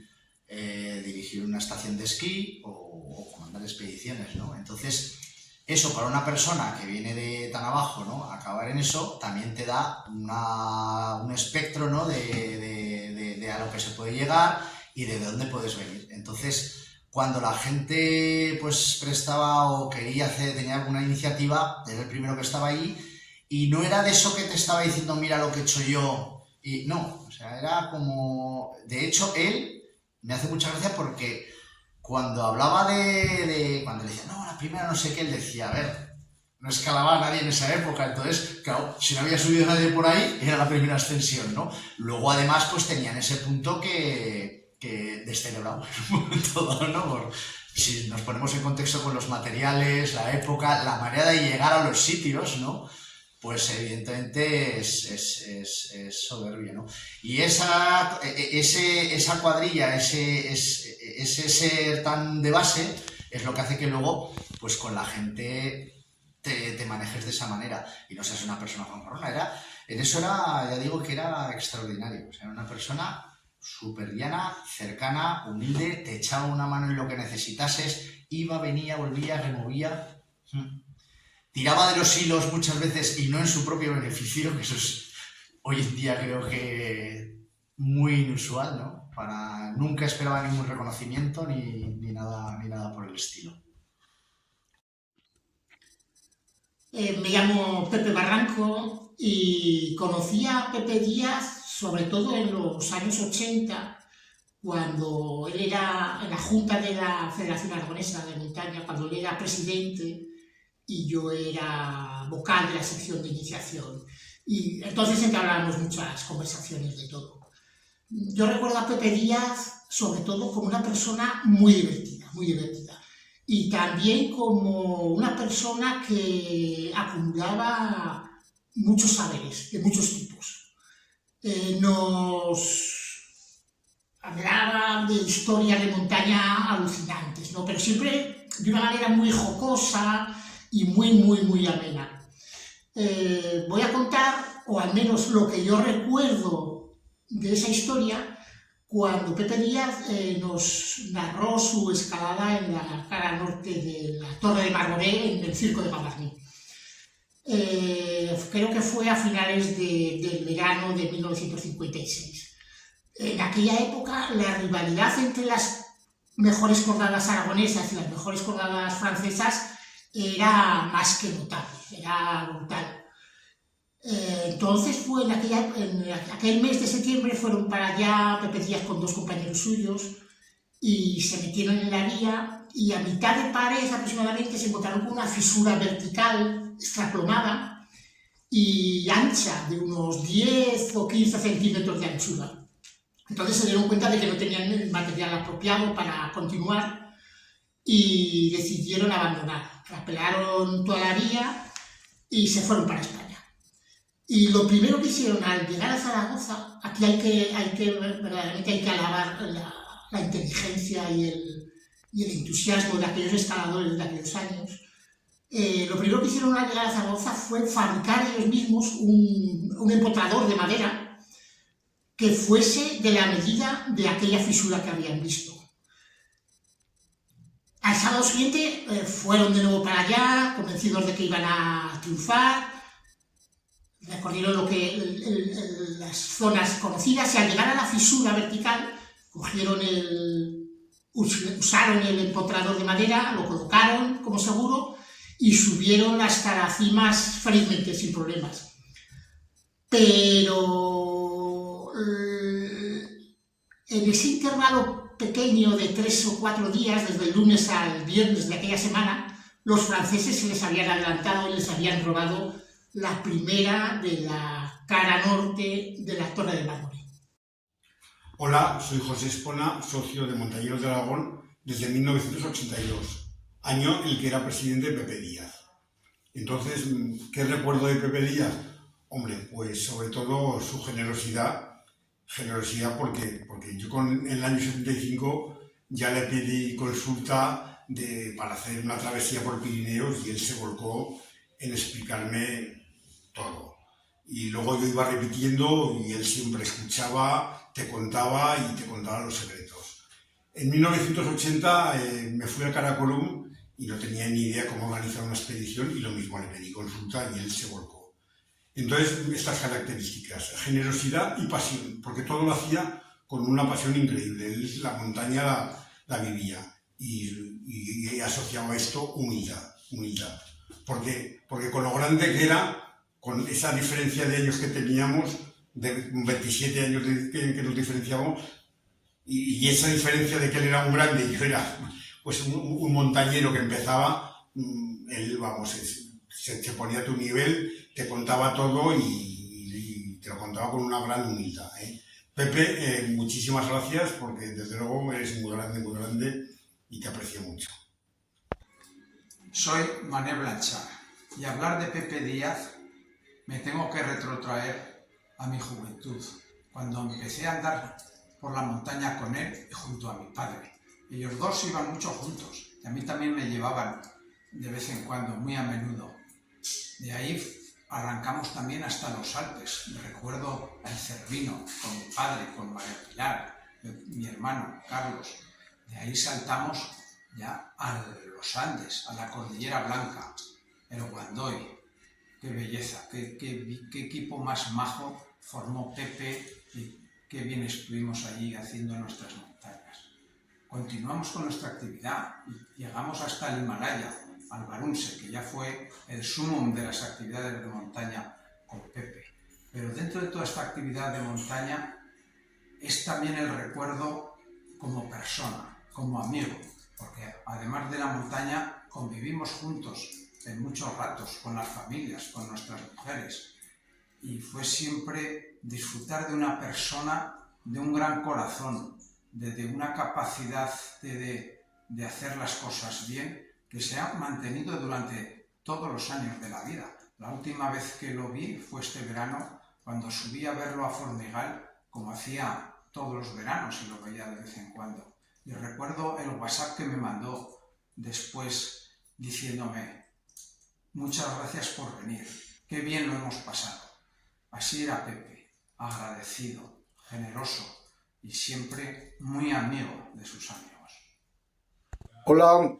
dirigir una estación de esquí o comandar expediciones, ¿no? Entonces, eso para una persona que viene de tan abajo, ¿no? Acabar en eso también te da un espectro, ¿no? de a lo que se puede llegar y de dónde puedes venir. Entonces, cuando la gente pues prestaba o quería tenía alguna iniciativa, era el primero que estaba ahí, y no era de eso que te estaba diciendo, mira lo que he hecho yo, y no, o sea, era como... De hecho, él me hace mucha gracia porque cuando hablaba cuando le decía, no, la primera no sé qué, él decía, a ver, no escalaba a nadie en esa época, entonces, claro, si no había subido nadie por ahí, era la primera ascensión, ¿no? Luego, además, pues tenían ese punto que descelebrado en un momento dado, ¿no? Si nos ponemos en contexto con los materiales, la época, la manera de llegar a los sitios, ¿no? Pues evidentemente es soberbio, ¿no? Y esa cuadrilla, ese ser tan de base, es lo que hace que luego, pues con la gente te manejes de esa manera y no seas una persona fanfarrona. En eso era, ya digo que era extraordinario. O sea, era una persona súper llana, cercana, humilde, te echaba una mano en lo que necesitases, iba, venía, volvía, removía, tiraba de los hilos muchas veces y no en su propio beneficio, que eso es hoy en día creo que muy inusual, ¿no? Nunca esperaba ningún reconocimiento ni nada por el estilo. Me llamo Pepe Barranco y conocí a Pepe Díaz sobre todo en los años 80, cuando él era en la Junta de la Federación Aragonesa de Montaña, cuando él era presidente y yo era vocal de la sección de iniciación. Y entonces entablábamos muchas conversaciones de todo. Yo recuerdo a Pepe Díaz sobre todo como una persona muy divertida, muy divertida. Y también como una persona que acumulaba muchos saberes de muchos tipos. Nos hablaba de historias de montaña alucinantes, ¿no? Pero siempre de una manera muy jocosa y muy amena. Voy a contar, o al menos lo que yo recuerdo de esa historia, cuando Pepe Díaz nos narró su escalada en la cara norte de la Torre de Marboré en el Circo de Gavarní. Creo que fue a finales del verano de 1956. En aquella época la rivalidad entre las mejores cordadas aragonesas y las mejores cordadas francesas era más que notable, era brutal. Entonces fue en aquel mes de septiembre fueron para allá Pepe Díaz con dos compañeros suyos y se metieron en la vía y a mitad de pared aproximadamente se encontraron con una fisura vertical extraplomada y ancha de unos 10 o 15 centímetros de anchura. Entonces se dieron cuenta de que no tenían el material apropiado para continuar y decidieron abandonar. Rapelaron toda la vía y se fueron para España. Y lo primero que hicieron al llegar a Zaragoza, aquí verdaderamente hay que alabar la inteligencia y el entusiasmo de aquellos escaladores de aquellos años. Lo primero que hicieron al llegar a Zaragoza fue fabricar ellos mismos un empotrador de madera que fuese de la medida de aquella fisura que habían visto. Al sábado siguiente fueron de nuevo para allá, convencidos de que iban a triunfar, recorrieron las zonas conocidas y al llegar a la fisura vertical usaron el empotrador de madera, lo colocaron como seguro y subieron hasta la cima felizmente sin problemas. Pero en ese intervalo pequeño de 3 o 4 días, desde el lunes al viernes de aquella semana, los franceses se les habían adelantado y les habían robado la primera de la cara norte de la Torre de Marboré. Hola, soy José Espona, socio de Montañeros de Aragón desde 1982, año en el que era presidente Pepe Díaz. Entonces, ¿qué recuerdo de Pepe Díaz? Hombre, pues sobre todo su generosidad porque yo en el año 75 ya le pedí consulta para hacer una travesía por Pirineos y él se volcó en explicarme todo. Y luego yo iba repitiendo y él siempre escuchaba, te contaba los secretos. En 1980 me fui al Karakorum y no tenía ni idea cómo organizar una expedición y lo mismo le pedí consulta y él se volcó. Entonces, estas características, generosidad y pasión, porque todo lo hacía con una pasión increíble. Él la montaña la vivía y asociaba a esto humildad. Porque con lo grande que era, con esa diferencia de años que teníamos, de 27 años que nos diferenciábamos, y esa diferencia de que él era un grande y yo era pues un montañero que empezaba, él, se ponía a tu nivel, te contaba todo y te lo contaba con una gran humildad, ¿eh? Pepe, muchísimas gracias porque desde luego eres muy grande y te aprecio mucho. Soy Mané Blanchard y hablar de Pepe Díaz me tengo que retrotraer a mi juventud, cuando empecé a andar por la montaña con él y junto a mi padre. Ellos dos iban mucho juntos y a mí también me llevaban de vez en cuando, muy a menudo. De ahí arrancamos también hasta los Alpes. Me recuerdo el Cervino con mi padre, con María Pilar, mi hermano Carlos. De ahí saltamos ya a los Andes, a la Cordillera Blanca, el Guandoy. Qué belleza, qué equipo más majo formó Pepe y qué bien estuvimos allí haciendo nuestras montañas. Continuamos con nuestra actividad y llegamos hasta el Himalaya, al Varunse, que ya fue el sumum de las actividades de montaña con Pepe. Pero dentro de toda esta actividad de montaña es también el recuerdo como persona, como amigo, porque además de la montaña convivimos juntos en muchos ratos con las familias, con nuestras mujeres, y fue siempre disfrutar de una persona de un gran corazón, de una capacidad de hacer las cosas bien, que se ha mantenido durante todos los años de la vida. La última vez que lo vi fue este verano, cuando subí a verlo a Formigal, como hacía todos los veranos y lo veía de vez en cuando. Y recuerdo el WhatsApp que me mandó después diciéndome: muchas gracias por venir, qué bien lo hemos pasado. Así era Pepe, agradecido, generoso y siempre muy amigo de sus amigos. Hola,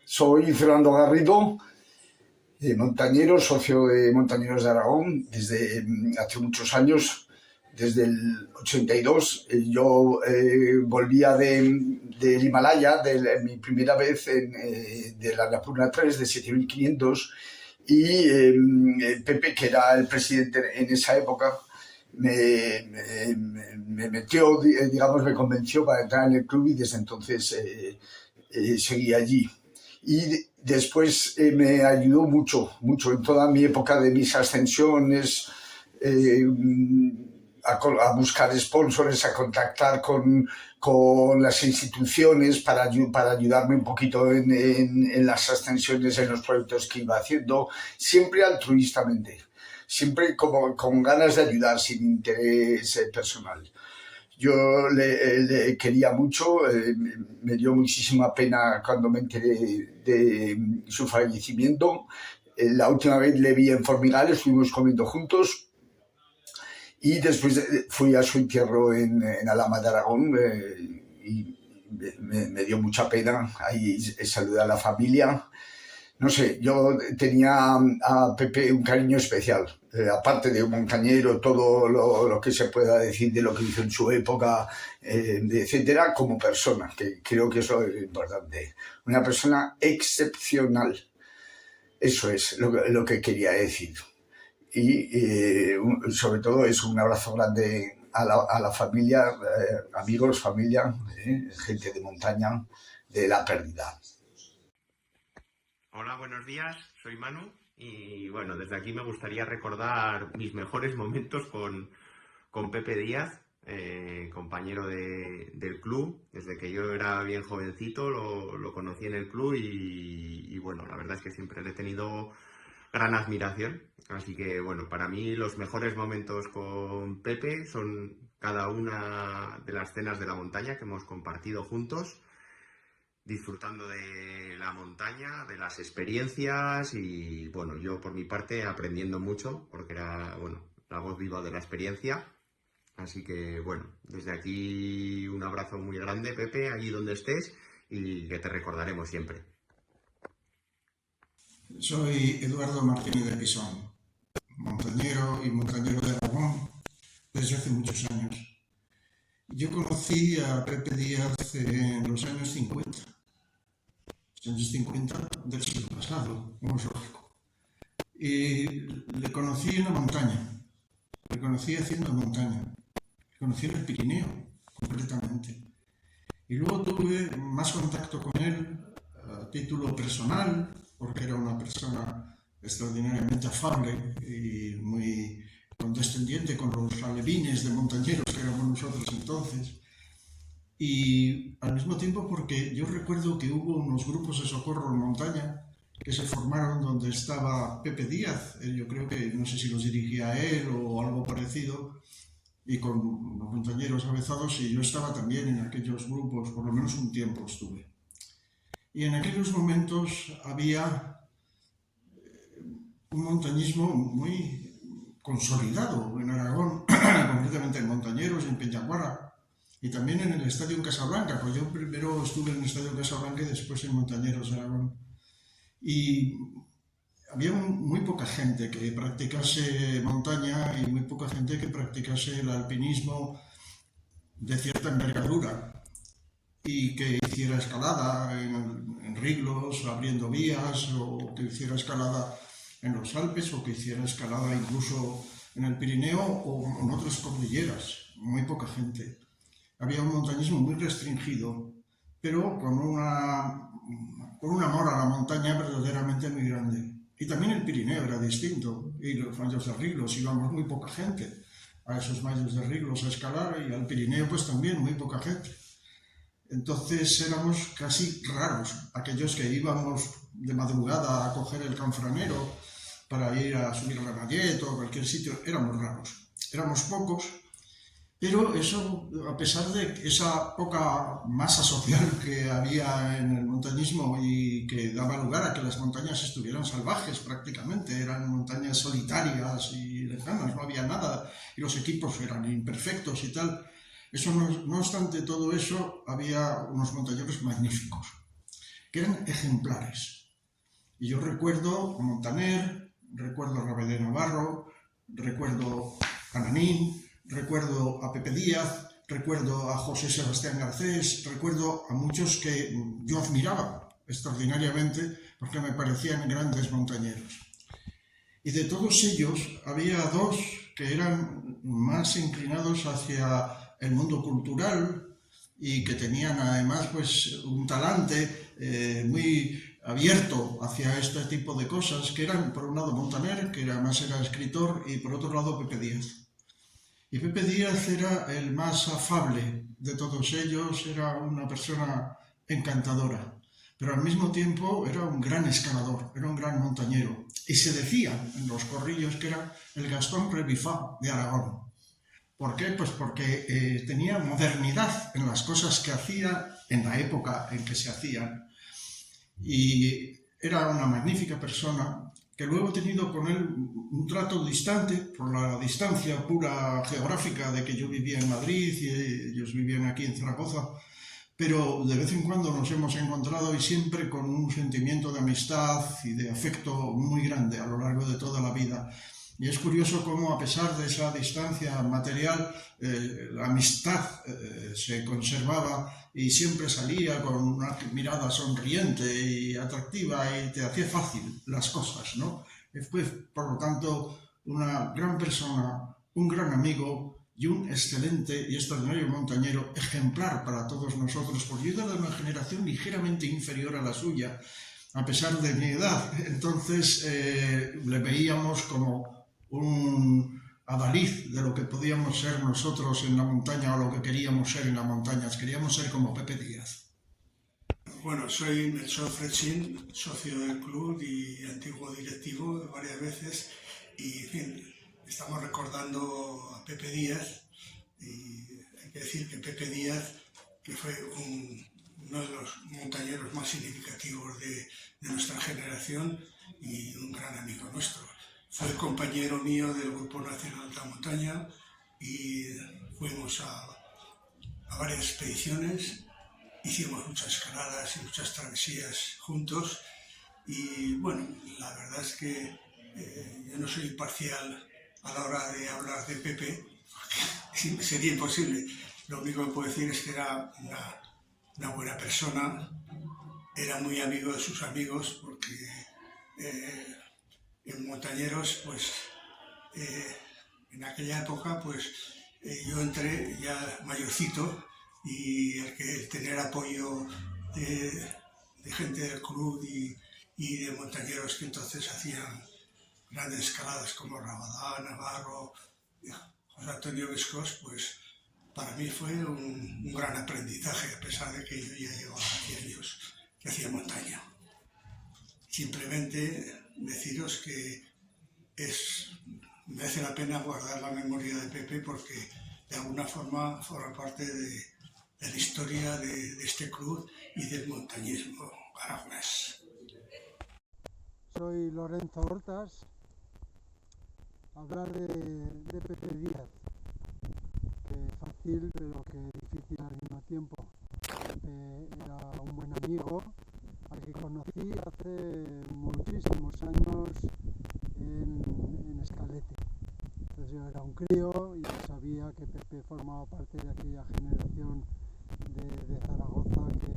soy Fernando Garrido, montañero, socio de Montañeros de Aragón desde hace muchos años, desde el 82. Yo volvía del Himalaya, mi primera vez de la Annapurna 3 de 7500, y Pepe, que era el presidente en esa época, me metió, digamos, me convenció para entrar en el club y desde entonces seguí allí. Y después me ayudó mucho en toda mi época de mis ascensiones, a buscar sponsors, a contactar con las instituciones para ayudarme un poquito en las ascensiones, en los proyectos que iba haciendo, siempre altruistamente, siempre como con ganas de ayudar, sin interés personal. Yo le quería mucho, me dio muchísima pena cuando me enteré de su fallecimiento. La última vez le vi en Formigal, estuvimos comiendo juntos y después fui a su entierro en Alhama de Aragón y me dio mucha pena. Ahí saludé a la familia. No sé, yo tenía a Pepe un cariño especial. Aparte de un montañero, todo lo que se pueda decir de lo que hizo en su época, etcétera, como persona, que creo que eso es importante. Una persona excepcional. Eso es lo que quería decir. Y sobre todo es un abrazo grande a la familia, amigos, familia, gente de montaña, de la pérdida. Hola, buenos días, soy Manu y bueno, desde aquí me gustaría recordar mis mejores momentos con Pepe Díaz, compañero del club. Desde que yo era bien jovencito lo conocí en el club y bueno, la verdad es que siempre le he tenido gran admiración. Así que bueno, para mí los mejores momentos con Pepe son cada una de las cenas de la montaña que hemos compartido juntos, disfrutando de la montaña, de las experiencias y bueno, yo por mi parte aprendiendo mucho porque era la voz viva de la experiencia. Así que bueno, desde aquí un abrazo muy grande, Pepe, allí donde estés, y que te recordaremos siempre. Soy Eduardo Martínez de Pisón, montañero y montañero de Aragón desde hace muchos años. Yo conocí a Pepe Díaz en los años 50. Los años 50 del siglo pasado, como es lógico. Y le conocí en la montaña, le conocí haciendo montaña, le conocí en el Pirineo, completamente. Y luego tuve más contacto con él a título personal, porque era una persona extraordinariamente afable y muy condescendiente con los alevines de montañeros que éramos nosotros entonces. Y al mismo tiempo porque yo recuerdo que hubo unos grupos de socorro en montaña que se formaron donde estaba Pepe Díaz, yo creo que no sé si los dirigía él o algo parecido, y con los montañeros avezados, y yo estaba también en aquellos grupos, por lo menos un tiempo estuve. Y en aquellos momentos había un montañismo muy consolidado en Aragón, concretamente en Montañeros y en Peñaguara, y también en el Estadio en Casablanca, pues yo primero estuve en el Estadio en Casablanca y después en Montañeros de Aragón. Y había muy poca gente que practicase montaña y muy poca gente que practicase el alpinismo de cierta envergadura y que hiciera escalada en riglos, abriendo vías, o que hiciera escalada en los Alpes, o que hiciera escalada incluso en el Pirineo o en otras cordilleras. Muy poca gente. Había un montañismo muy restringido, pero con un amor a la montaña verdaderamente muy grande. Y también el Pirineo era distinto, y los Mayos de Riglos íbamos muy poca gente a esos Mayos de Riglos a escalar, y al Pirineo pues también muy poca gente. Entonces éramos casi raros, aquellos que íbamos de madrugada a coger el canfranero para ir a subir a la Mayet o a cualquier sitio, éramos raros, éramos pocos. Pero eso, a pesar de esa poca masa social que había en el montañismo y que daba lugar a que las montañas estuvieran salvajes prácticamente, eran montañas solitarias y lejanas, no había nada, y los equipos eran imperfectos y tal, eso no obstante todo eso, había unos montañeros magníficos, que eran ejemplares. Y yo recuerdo a Montaner, recuerdo a Rabelais Navarro, recuerdo a Nanín, recuerdo a Pepe Díaz, recuerdo a José Sebastián Garcés, recuerdo a muchos que yo admiraba extraordinariamente porque me parecían grandes montañeros. Y de todos ellos había dos que eran más inclinados hacia el mundo cultural y que tenían además pues un talante muy abierto hacia este tipo de cosas, que eran por un lado Montaner, que además era escritor, y por otro lado Pepe Díaz. Y Pepe Díaz era el más afable de todos ellos, era una persona encantadora, pero al mismo tiempo era un gran escalador, era un gran montañero. Y se decía en los corrillos que era el Gastón Revifá de Aragón. ¿Por qué? Pues porque tenía modernidad en las cosas que hacía en la época en que se hacían. Y era una magnífica persona, que luego he tenido con él un trato distante, por la distancia pura geográfica de que yo vivía en Madrid y ellos vivían aquí en Zaragoza, pero de vez en cuando nos hemos encontrado y siempre con un sentimiento de amistad y de afecto muy grande a lo largo de toda la vida. Y es curioso cómo, a pesar de esa distancia material, la amistad se conservaba y siempre salía con una mirada sonriente y atractiva y te hacía fácil las cosas, ¿no? Fue, por lo tanto, una gran persona, un gran amigo y un excelente y extraordinario montañero, ejemplar para todos nosotros, porque yo era de una generación ligeramente inferior a la suya, a pesar de mi edad. Entonces le veíamos como un adalid de lo que podíamos ser nosotros en la montaña o lo que queríamos ser en la montaña. Queríamos ser como Pepe Díaz. Bueno, soy Melchor Frechín, socio del club y antiguo directivo varias veces, y en fin, estamos recordando a Pepe Díaz, y hay que decir que Pepe Díaz, que fue uno de los montañeros más significativos de nuestra generación y un gran amigo nuestro. Fue compañero mío del Grupo Nacional de la Montaña y fuimos a varias expediciones, hicimos muchas escaladas y muchas travesías juntos, y bueno, la verdad es que yo no soy imparcial a la hora de hablar de Pepe, porque sería imposible. Lo único que puedo decir es que era una buena persona, era muy amigo de sus amigos, porque en Montañeros, pues en aquella época, pues yo entré ya mayorcito, y el tener apoyo de gente del club y de montañeros que entonces hacían grandes escaladas como Rabadán, Navarro, José Antonio Viscos, pues para mí fue un gran aprendizaje, a pesar de que yo ya llevaba 10 años que hacía montaña. Simplemente deciros que merece la pena guardar la memoria de Pepe porque de alguna forma forma parte de la historia de este club y del montañismo aragonés. Soy Lorenzo Hortas. Hablar de Pepe Díaz, que fácil pero que difícil al mismo tiempo. Pepe era un buen amigo al que conocí hace muchísimos años en Escalete. Entonces yo era un crío y sabía que Pepe formaba parte de aquella generación de Zaragoza que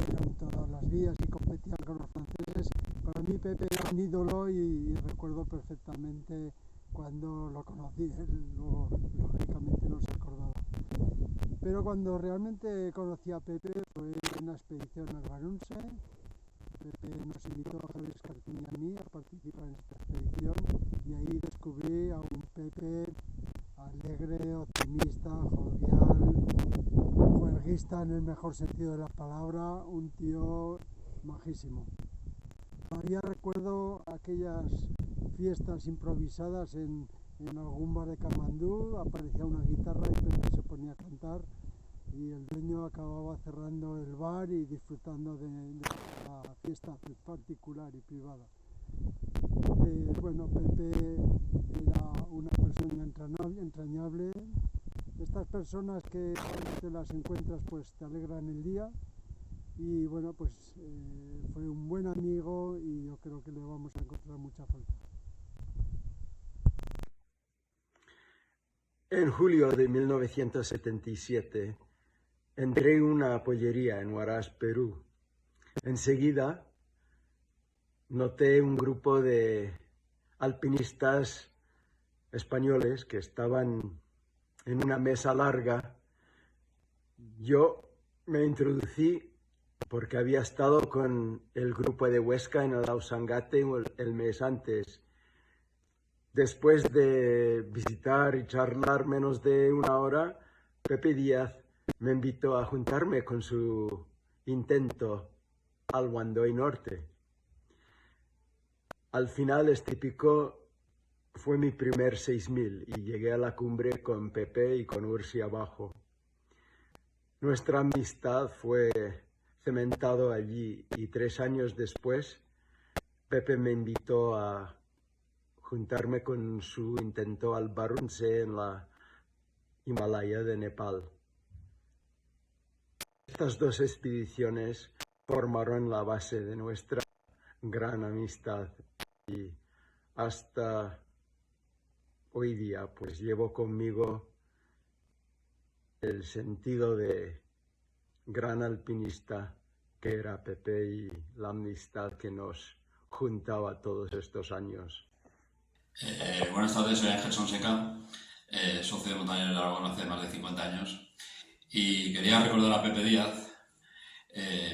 abrieron todas las vías y competían con los franceses. Para mí Pepe era un ídolo y recuerdo perfectamente cuando lo conocí. Él lógicamente no se acordaba. Pero cuando realmente conocí a Pepe fue en una expedición al Barunse. Pepe nos invitó a Javier Escarpín y a mí a participar en esta expedición y ahí descubrí a un Pepe alegre, optimista, jovial, juerguista en el mejor sentido de la palabra, un tío majísimo. Todavía recuerdo aquellas fiestas improvisadas en algún bar de Kamandú, aparecía una guitarra y Pepe se ponía a cantar y el dueño acababa cerrando el bar y disfrutando de la fiesta particular y privada. Bueno, Pepe era una persona entrañable, estas personas que cuando te las encuentras pues te alegran el día y bueno, pues fue un buen amigo y yo creo que le vamos a encontrar mucha falta. En julio de 1977 entré en una pollería en Huaraz, Perú. Enseguida noté un grupo de alpinistas españoles que estaban en una mesa larga. Yo me introducí porque había estado con el grupo de Huesca en el Ausangate el mes antes. Después de visitar y charlar menos de una hora, Pepe Díaz me invitó a juntarme con su intento al Wandoy Norte. Al final este pico fue mi primer 6000 y llegué a la cumbre con Pepe y con Ursi abajo. Nuestra amistad fue cementado allí y 3 años después Pepe me invitó a juntarme con su intento al Barunse en la Himalaya de Nepal. Estas 2 expediciones formaron la base de nuestra gran amistad y hasta hoy día pues llevo conmigo el sentido de gran alpinista que era Pepe y la amistad que nos juntaba todos estos años. Buenas tardes, soy Ángel Sonseca, socio de Montañeros de Aragón hace más de 50 años y quería recordar a Pepe Díaz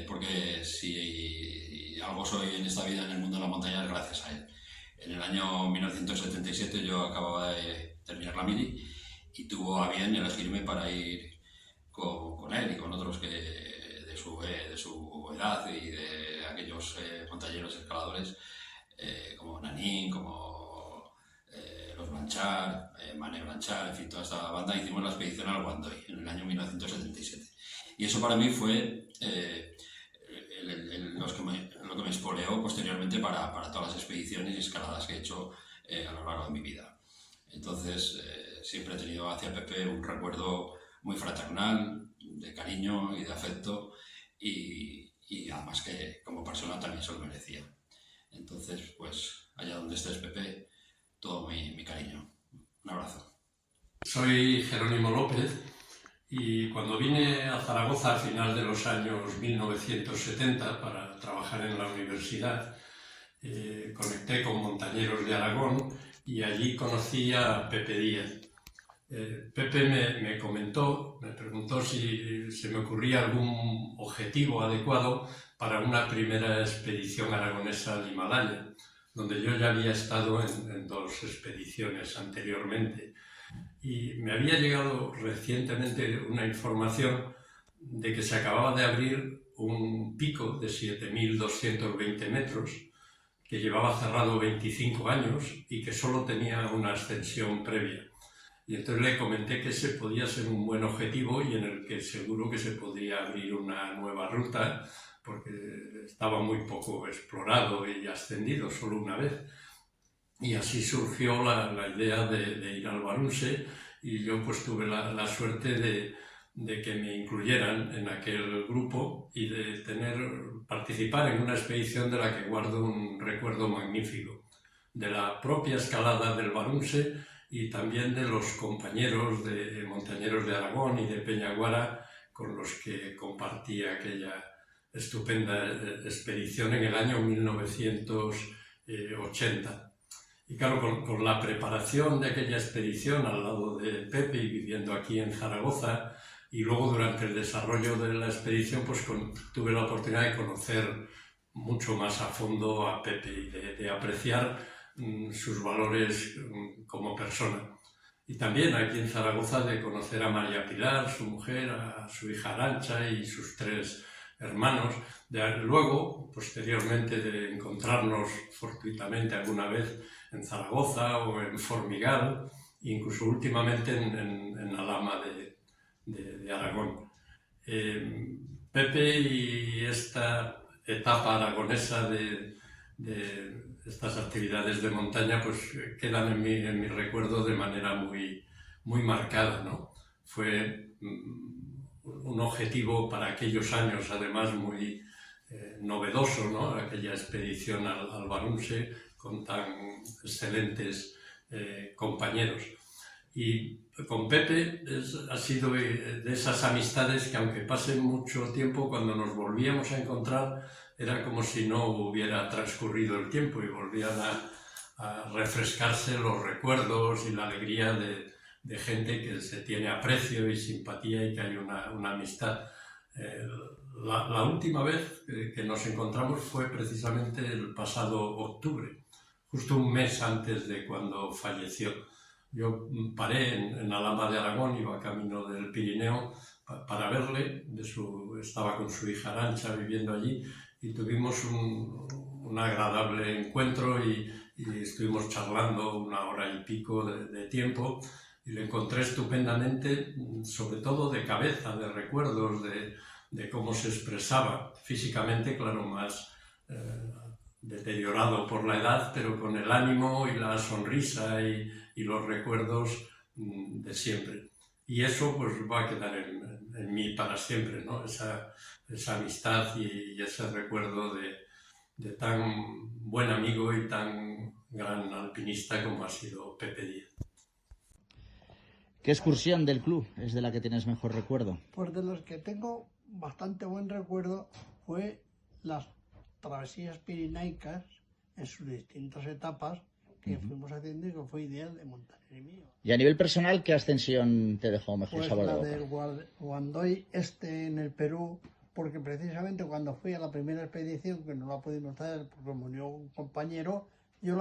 porque si algo soy en esta vida en el mundo de la montaña es gracias a él. En el año 1977 yo acababa de terminar la mili y tuvo a bien elegirme para ir con él y con otros que de su edad y de aquellos montañeros escaladores como Nanín, como los Blanchard, Mané Blanchard, en fin, toda esta banda. Hicimos la expedición al Wandoy en el año 1977 y eso para mí fue lo que me espoleó posteriormente para todas las expediciones y escaladas que he hecho a lo largo de mi vida. Entonces siempre he tenido hacia Pepe un recuerdo muy fraternal, de cariño y de afecto y además que como persona también se lo merecía. Entonces, pues allá donde estés, Pepe, todo mi cariño. Un abrazo. Soy Jerónimo López y cuando vine a Zaragoza a final de los años 1970 para trabajar en la universidad, conecté con Montañeros de Aragón y allí conocí a Pepe Díaz. Pepe me preguntó si se me ocurría algún objetivo adecuado para una primera expedición aragonesa al Himalaya. donde yo ya había estado en 2 expediciones anteriormente. Y me había llegado recientemente una información de que se acababa de abrir un pico de 7.220 metros que llevaba cerrado 25 años y que solo tenía una ascensión previa. Y entonces le comenté que ese podía ser un buen objetivo y en el que seguro que se podría abrir una nueva ruta, porque estaba muy poco explorado y ascendido, solo una vez. Y así surgió la idea de ir al Barunse, y yo pues tuve la suerte de que me incluyeran en aquel grupo y de participar en una expedición de la que guardo un recuerdo magnífico, de la propia escalada del Barunse y también de los compañeros de Montañeros de Aragón y de Peñaguara con los que compartí aquella estupenda expedición en el año 1980. Y claro, con la preparación de aquella expedición al lado de Pepe y viviendo aquí en Zaragoza, y luego durante el desarrollo de la expedición pues tuve la oportunidad de conocer mucho más a fondo a Pepe y de apreciar sus valores como persona. Y también aquí en Zaragoza de conocer a María Pilar, su mujer, a su hija Arantxa y sus 3 hermanos. Luego, posteriormente, de encontrarnos fortuitamente alguna vez en Zaragoza o en Formigal, incluso últimamente en Alhama de Aragón. Pepe y esta etapa aragonesa de estas actividades de montaña pues quedan en mi recuerdo de manera muy, muy marcada, ¿no? Fue un objetivo para aquellos años, además muy novedoso, ¿no? Aquella expedición al Barunse con tan excelentes compañeros. Y con Pepe ha sido de esas amistades que, aunque pase mucho tiempo, cuando nos volvíamos a encontrar era como si no hubiera transcurrido el tiempo y volvían a refrescarse los recuerdos y la alegría de gente que se tiene aprecio y simpatía y que hay una amistad. La última vez que nos encontramos fue precisamente el pasado octubre, justo un mes antes de cuando falleció. Yo paré en Alhama de Aragón, iba camino del Pirineo para verle, estaba con su hija Arantxa viviendo allí y tuvimos un agradable encuentro y estuvimos charlando 1 hora y pico de tiempo y le encontré estupendamente, sobre todo de cabeza, de recuerdos, de cómo se expresaba físicamente, claro, más deteriorado por la edad, pero con el ánimo y la sonrisa y los recuerdos de siempre. Y eso pues va a quedar en mí para siempre, ¿no? Esa amistad y ese recuerdo de tan buen amigo y tan gran alpinista como ha sido Pepe Díaz. ¿Qué excursión del club es de la que tienes mejor recuerdo? Pues de los que tengo bastante buen recuerdo fue las travesías pirenaicas en sus distintas etapas que fuimos haciendo y que fue ideal de montañero y mío. Y a nivel personal, ¿qué ascensión te dejó mejor pues sabor de la boca? del Guandoy en el Perú, porque precisamente cuando fui a la primera expedición, que no la pudimos hacer porque murió un compañero, yo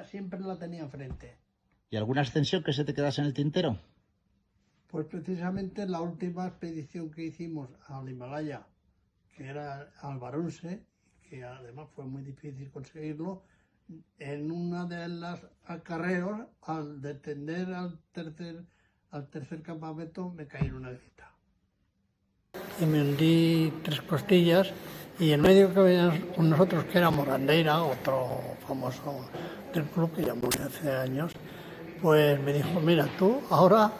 siempre la tenía enfrente. ¿Y alguna ascensión que se te quedase en el tintero? Pues precisamente la última expedición que hicimos al Himalaya, que era al Barunse, que además fue muy difícil conseguirlo, en una de las acarreos, al descender al tercer campamento, me caí en una grieta. Y me hundí 3 costillas, y en medio que venían con nosotros, que era Morandeira, otro famoso del club que ya murió hace años, pues me dijo, mira, tú ahora,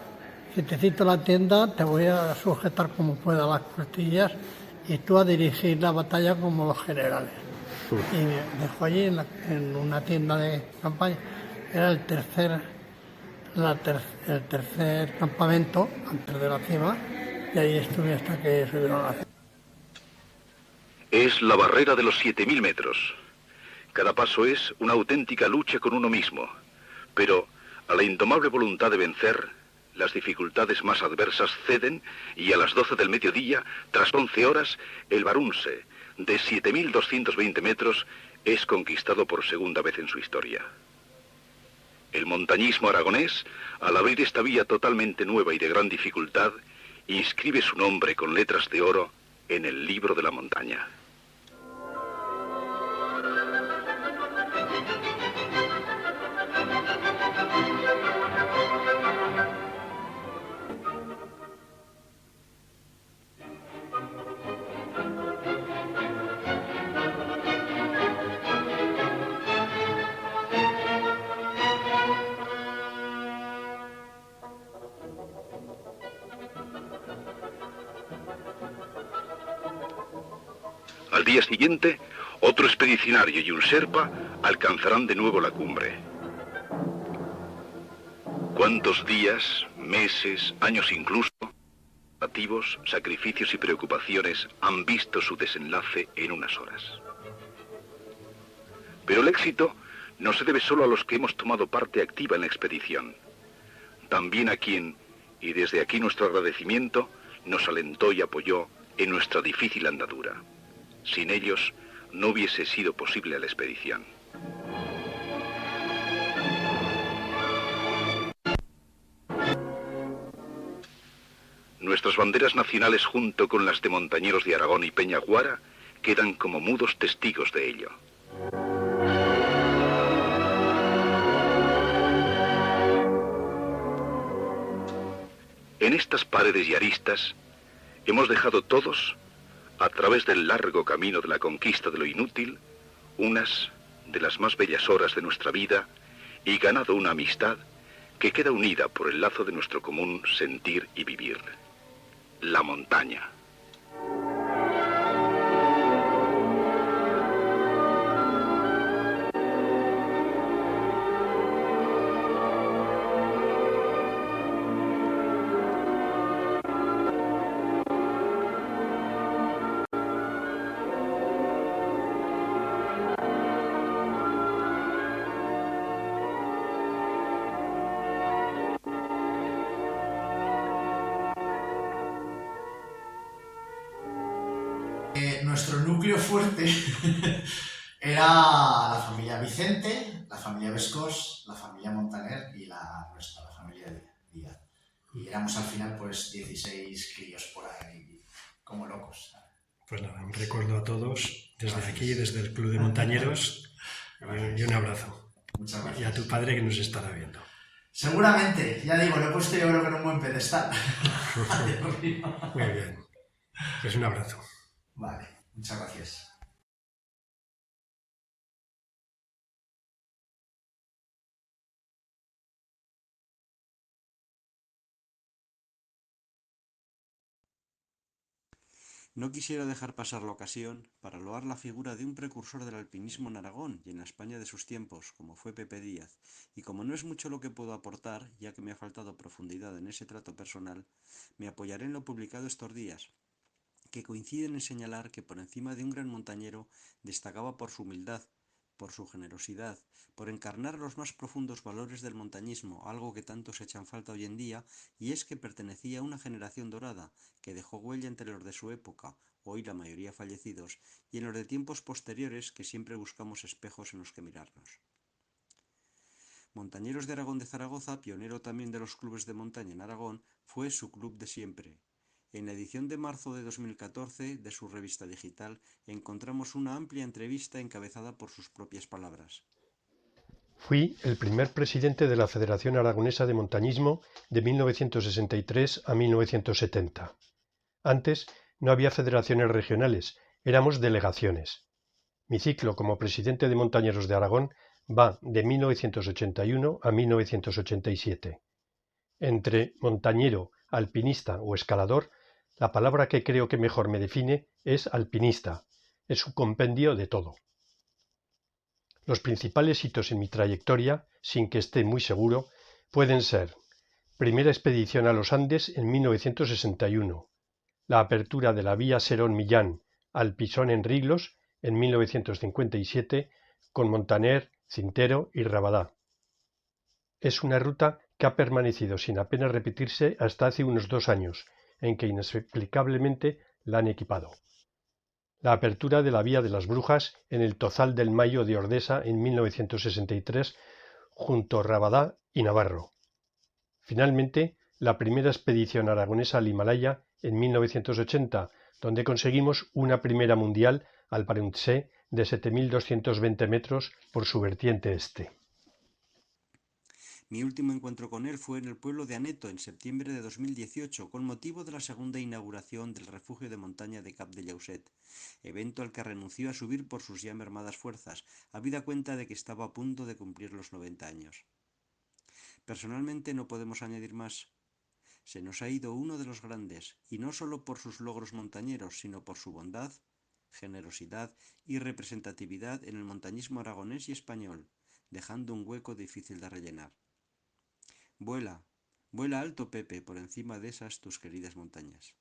si te cito la tienda, te voy a sujetar como pueda las costillas y tú a dirigir la batalla como los generales. Y me dejó allí en una tienda de campaña. Era el tercer campamento antes de la cima, y ahí estuve hasta que subieron a la cima. Es la barrera de los 7.000 metros. Cada paso es una auténtica lucha con uno mismo, pero a la indomable voluntad de vencer, las dificultades más adversas ceden y a las 12 del mediodía, tras 11 horas, el Barunse, de 7.220 metros, es conquistado por segunda vez en su historia. El montañismo aragonés, al abrir esta vía totalmente nueva y de gran dificultad, inscribe su nombre con letras de oro en el libro de la montaña. Al día siguiente, otro expedicionario y un sherpa alcanzarán de nuevo la cumbre. ¿Cuántos días, meses, años incluso, nativos, sacrificios y preocupaciones han visto su desenlace en unas horas? Pero el éxito no se debe solo a los que hemos tomado parte activa en la expedición, también a quien, y desde aquí nuestro agradecimiento, nos alentó y apoyó en nuestra difícil andadura. Sin ellos, no hubiese sido posible la expedición. Nuestras banderas nacionales, junto con las de Montañeros de Aragón y Peñaguara, quedan como mudos testigos de ello. En estas paredes y aristas hemos dejado todos, a través del largo camino de la conquista de lo inútil, unas de las más bellas horas de nuestra vida y ganado una amistad que queda unida por el lazo de nuestro común sentir y vivir. La montaña. Nuestro núcleo fuerte era la familia Vicente, la familia Vescós, la familia Montaner y nuestra, la familia Díaz. Y éramos al final pues 16 críos por ahí, como locos. Pues nada, un recuerdo a todos desde aquí, desde el Club de Montañeros, y un abrazo. Muchas gracias. Y a tu padre que nos estará viendo. Seguramente, ya digo, lo he puesto yo creo que en un buen pedestal. Muy bien, pues un abrazo. Vale, muchas gracias. No quisiera dejar pasar la ocasión para loar la figura de un precursor del alpinismo en Aragón y en la España de sus tiempos, como fue Pepe Díaz, y como no es mucho lo que puedo aportar, ya que me ha faltado profundidad en ese trato personal, me apoyaré en lo publicado estos días, que coinciden en señalar que por encima de un gran montañero destacaba por su humildad, por su generosidad, por encarnar los más profundos valores del montañismo, algo que tantos echan falta hoy en día, y es que pertenecía a una generación dorada, que dejó huella entre los de su época, hoy la mayoría fallecidos, y en los de tiempos posteriores que siempre buscamos espejos en los que mirarnos. Montañeros de Aragón de Zaragoza, pionero también de los clubes de montaña en Aragón, fue su club de siempre. En la edición de marzo de 2014 de su revista digital encontramos una amplia entrevista encabezada por sus propias palabras. Fui el primer presidente de la Federación Aragonesa de Montañismo de 1963 a 1970. Antes no había federaciones regionales, éramos delegaciones. Mi ciclo como presidente de Montañeros de Aragón va de 1981 a 1987. Entre montañero, alpinista o escalador, la palabra que creo que mejor me define es alpinista. Es un compendio de todo. Los principales hitos en mi trayectoria, sin que esté muy seguro, pueden ser: primera expedición a los Andes en 1961, la apertura de la vía Serón-Millán al Pisón en Riglos en 1957 con Montaner, Cintero y Rabadá. Es una ruta que ha permanecido sin apenas repetirse hasta hace unos 2 años, en que inexplicablemente la han equipado. la apertura de la Vía de las Brujas en el Tozal del Mayo de Ordesa en 1963, junto a Rabadá y Navarro. Finalmente, la primera expedición aragonesa al Himalaya en 1980, donde conseguimos una primera mundial al Parentsé de 7.220 metros por su vertiente este. Mi último encuentro con él fue en el pueblo de Aneto en septiembre de 2018, con motivo de la segunda inauguración del refugio de montaña de Cap de Llauset, evento al que renunció a subir por sus ya mermadas fuerzas, habida cuenta de que estaba a punto de cumplir los 90 años. Personalmente no podemos añadir más. Se nos ha ido uno de los grandes, y no solo por sus logros montañeros, sino por su bondad, generosidad y representatividad en el montañismo aragonés y español, dejando un hueco difícil de rellenar. Vuela, vuela alto, Pepe, por encima de esas tus queridas montañas.